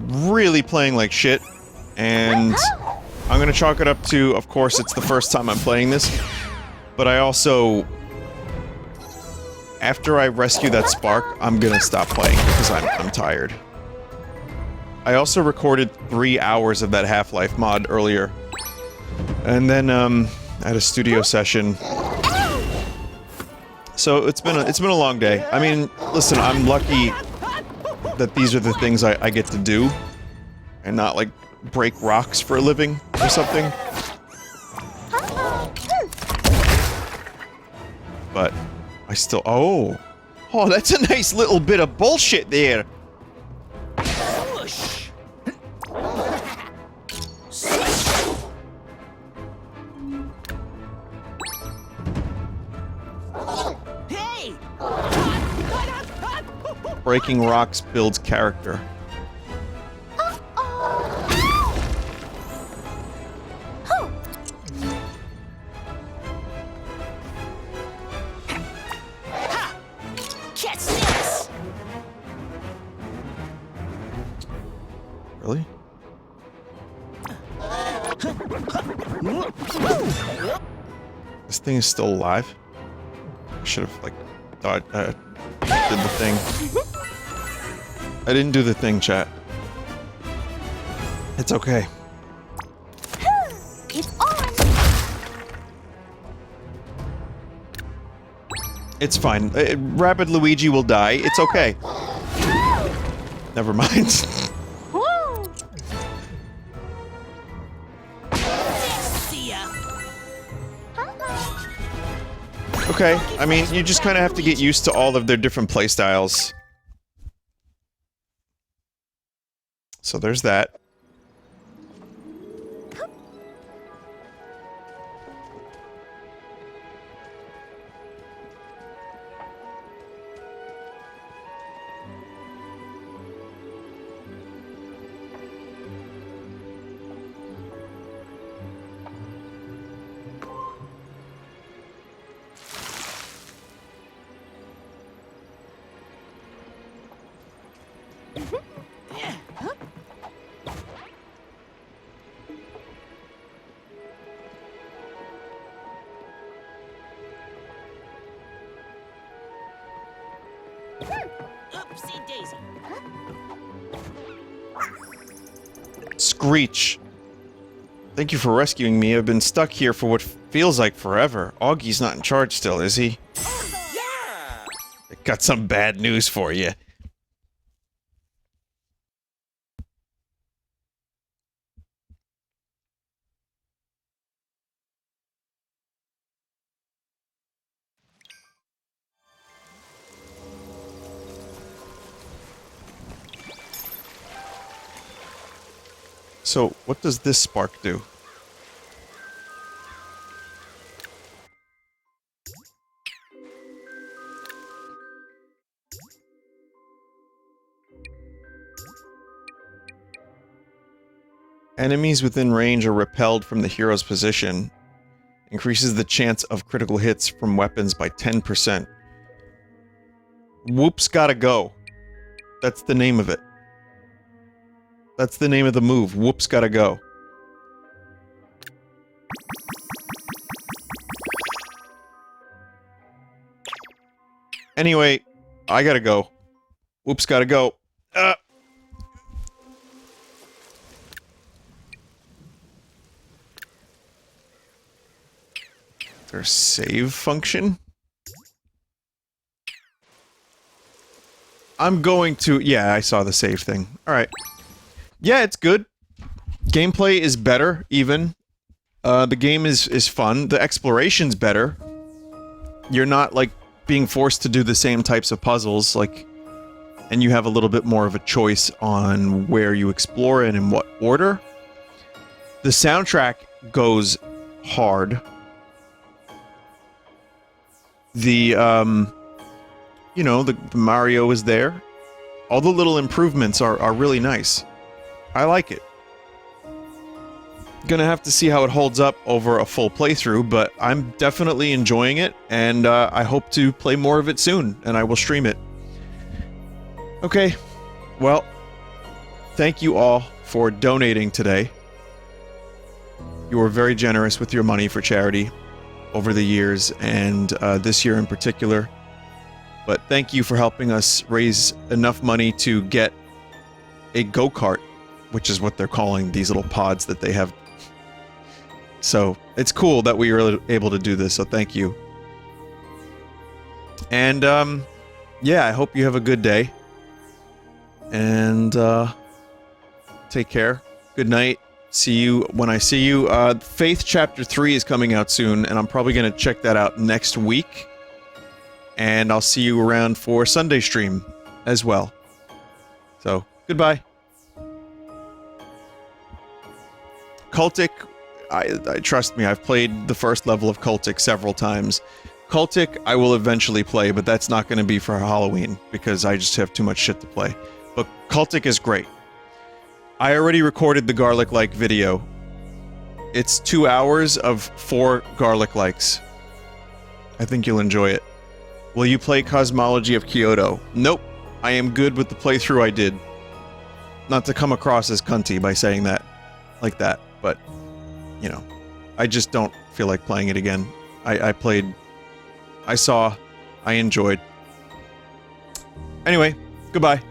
really playing like shit, and I'm gonna chalk it up to, of course, it's the first time I'm playing this, but I also, after I rescue that spark, I'm gonna stop playing because I'm tired. I also recorded 3 hours of that Half-Life mod earlier, and then I had a studio session. So it's been a long day. I mean, listen, I'm lucky that these are the things I get to do, and not like break rocks for a living or something. But I still oh, that's a nice little bit of bullshit there. Breaking rocks builds character. Catch this! Really? This thing is still alive? I should have, like, thought, did the thing. I didn't do the thing, chat. It's okay. It's on! It's fine. Rabbid Luigi will die. It's okay. Never mind. Woo! Okay, I mean, you just kind of have to get used to all of their different playstyles. So there's that. Oopsie daisy. Screech. Thank you for rescuing me. I've been stuck here for what feels like forever. Augie's not in charge still, is he? Yeah! I got some bad news for you. So, what does this spark do? Enemies within range are repelled from the hero's position. Increases the chance of critical hits from weapons by 10%. Whoops gotta go. That's the name of it. That's the name of the move. Whoops gotta go. Anyway, I gotta go. Whoops gotta go. There's save function? I'm going to... Yeah, I saw the save thing. Alright. Yeah, it's good. Gameplay is better, even. The game is fun. The exploration's better. You're not, like, being forced to do the same types of puzzles, like... And you have a little bit more of a choice on where you explore and in what order. The soundtrack goes hard. The, you know, the Mario is there. All the little improvements are really nice. I like it. Gonna have to see how it holds up over a full playthrough, but I'm definitely enjoying it, and I hope to play more of it soon, and I will stream it. Okay, well, thank you all for donating today. You were very generous with your money for charity over the years, and this year in particular. But thank you for helping us raise enough money to get a go-kart, which is what they're calling these little pods that they have. So it's cool that we were able to do this, so thank you. And yeah, I hope you have a good day. And take care. Good night. See you when I see you. Faith Chapter 3 is coming out soon, and I'm probably going to check that out next week. And I'll see you around for Sunday stream as well. So, goodbye. Cultic, I trust me, I've played the first level of Cultic several times. Cultic, I will eventually play, but that's not going to be for Halloween, because I just have too much shit to play. But Cultic is great. I already recorded the garlic like video. It's 2 hours of 4 garlic likes. I think you'll enjoy it. Will you play Cosmology of Kyoto? Nope. I am good with the playthrough I did. Not to come across as cunty by saying that. Like that. But, you know. I just don't feel like playing it again. I played... I saw. I enjoyed. Anyway, goodbye.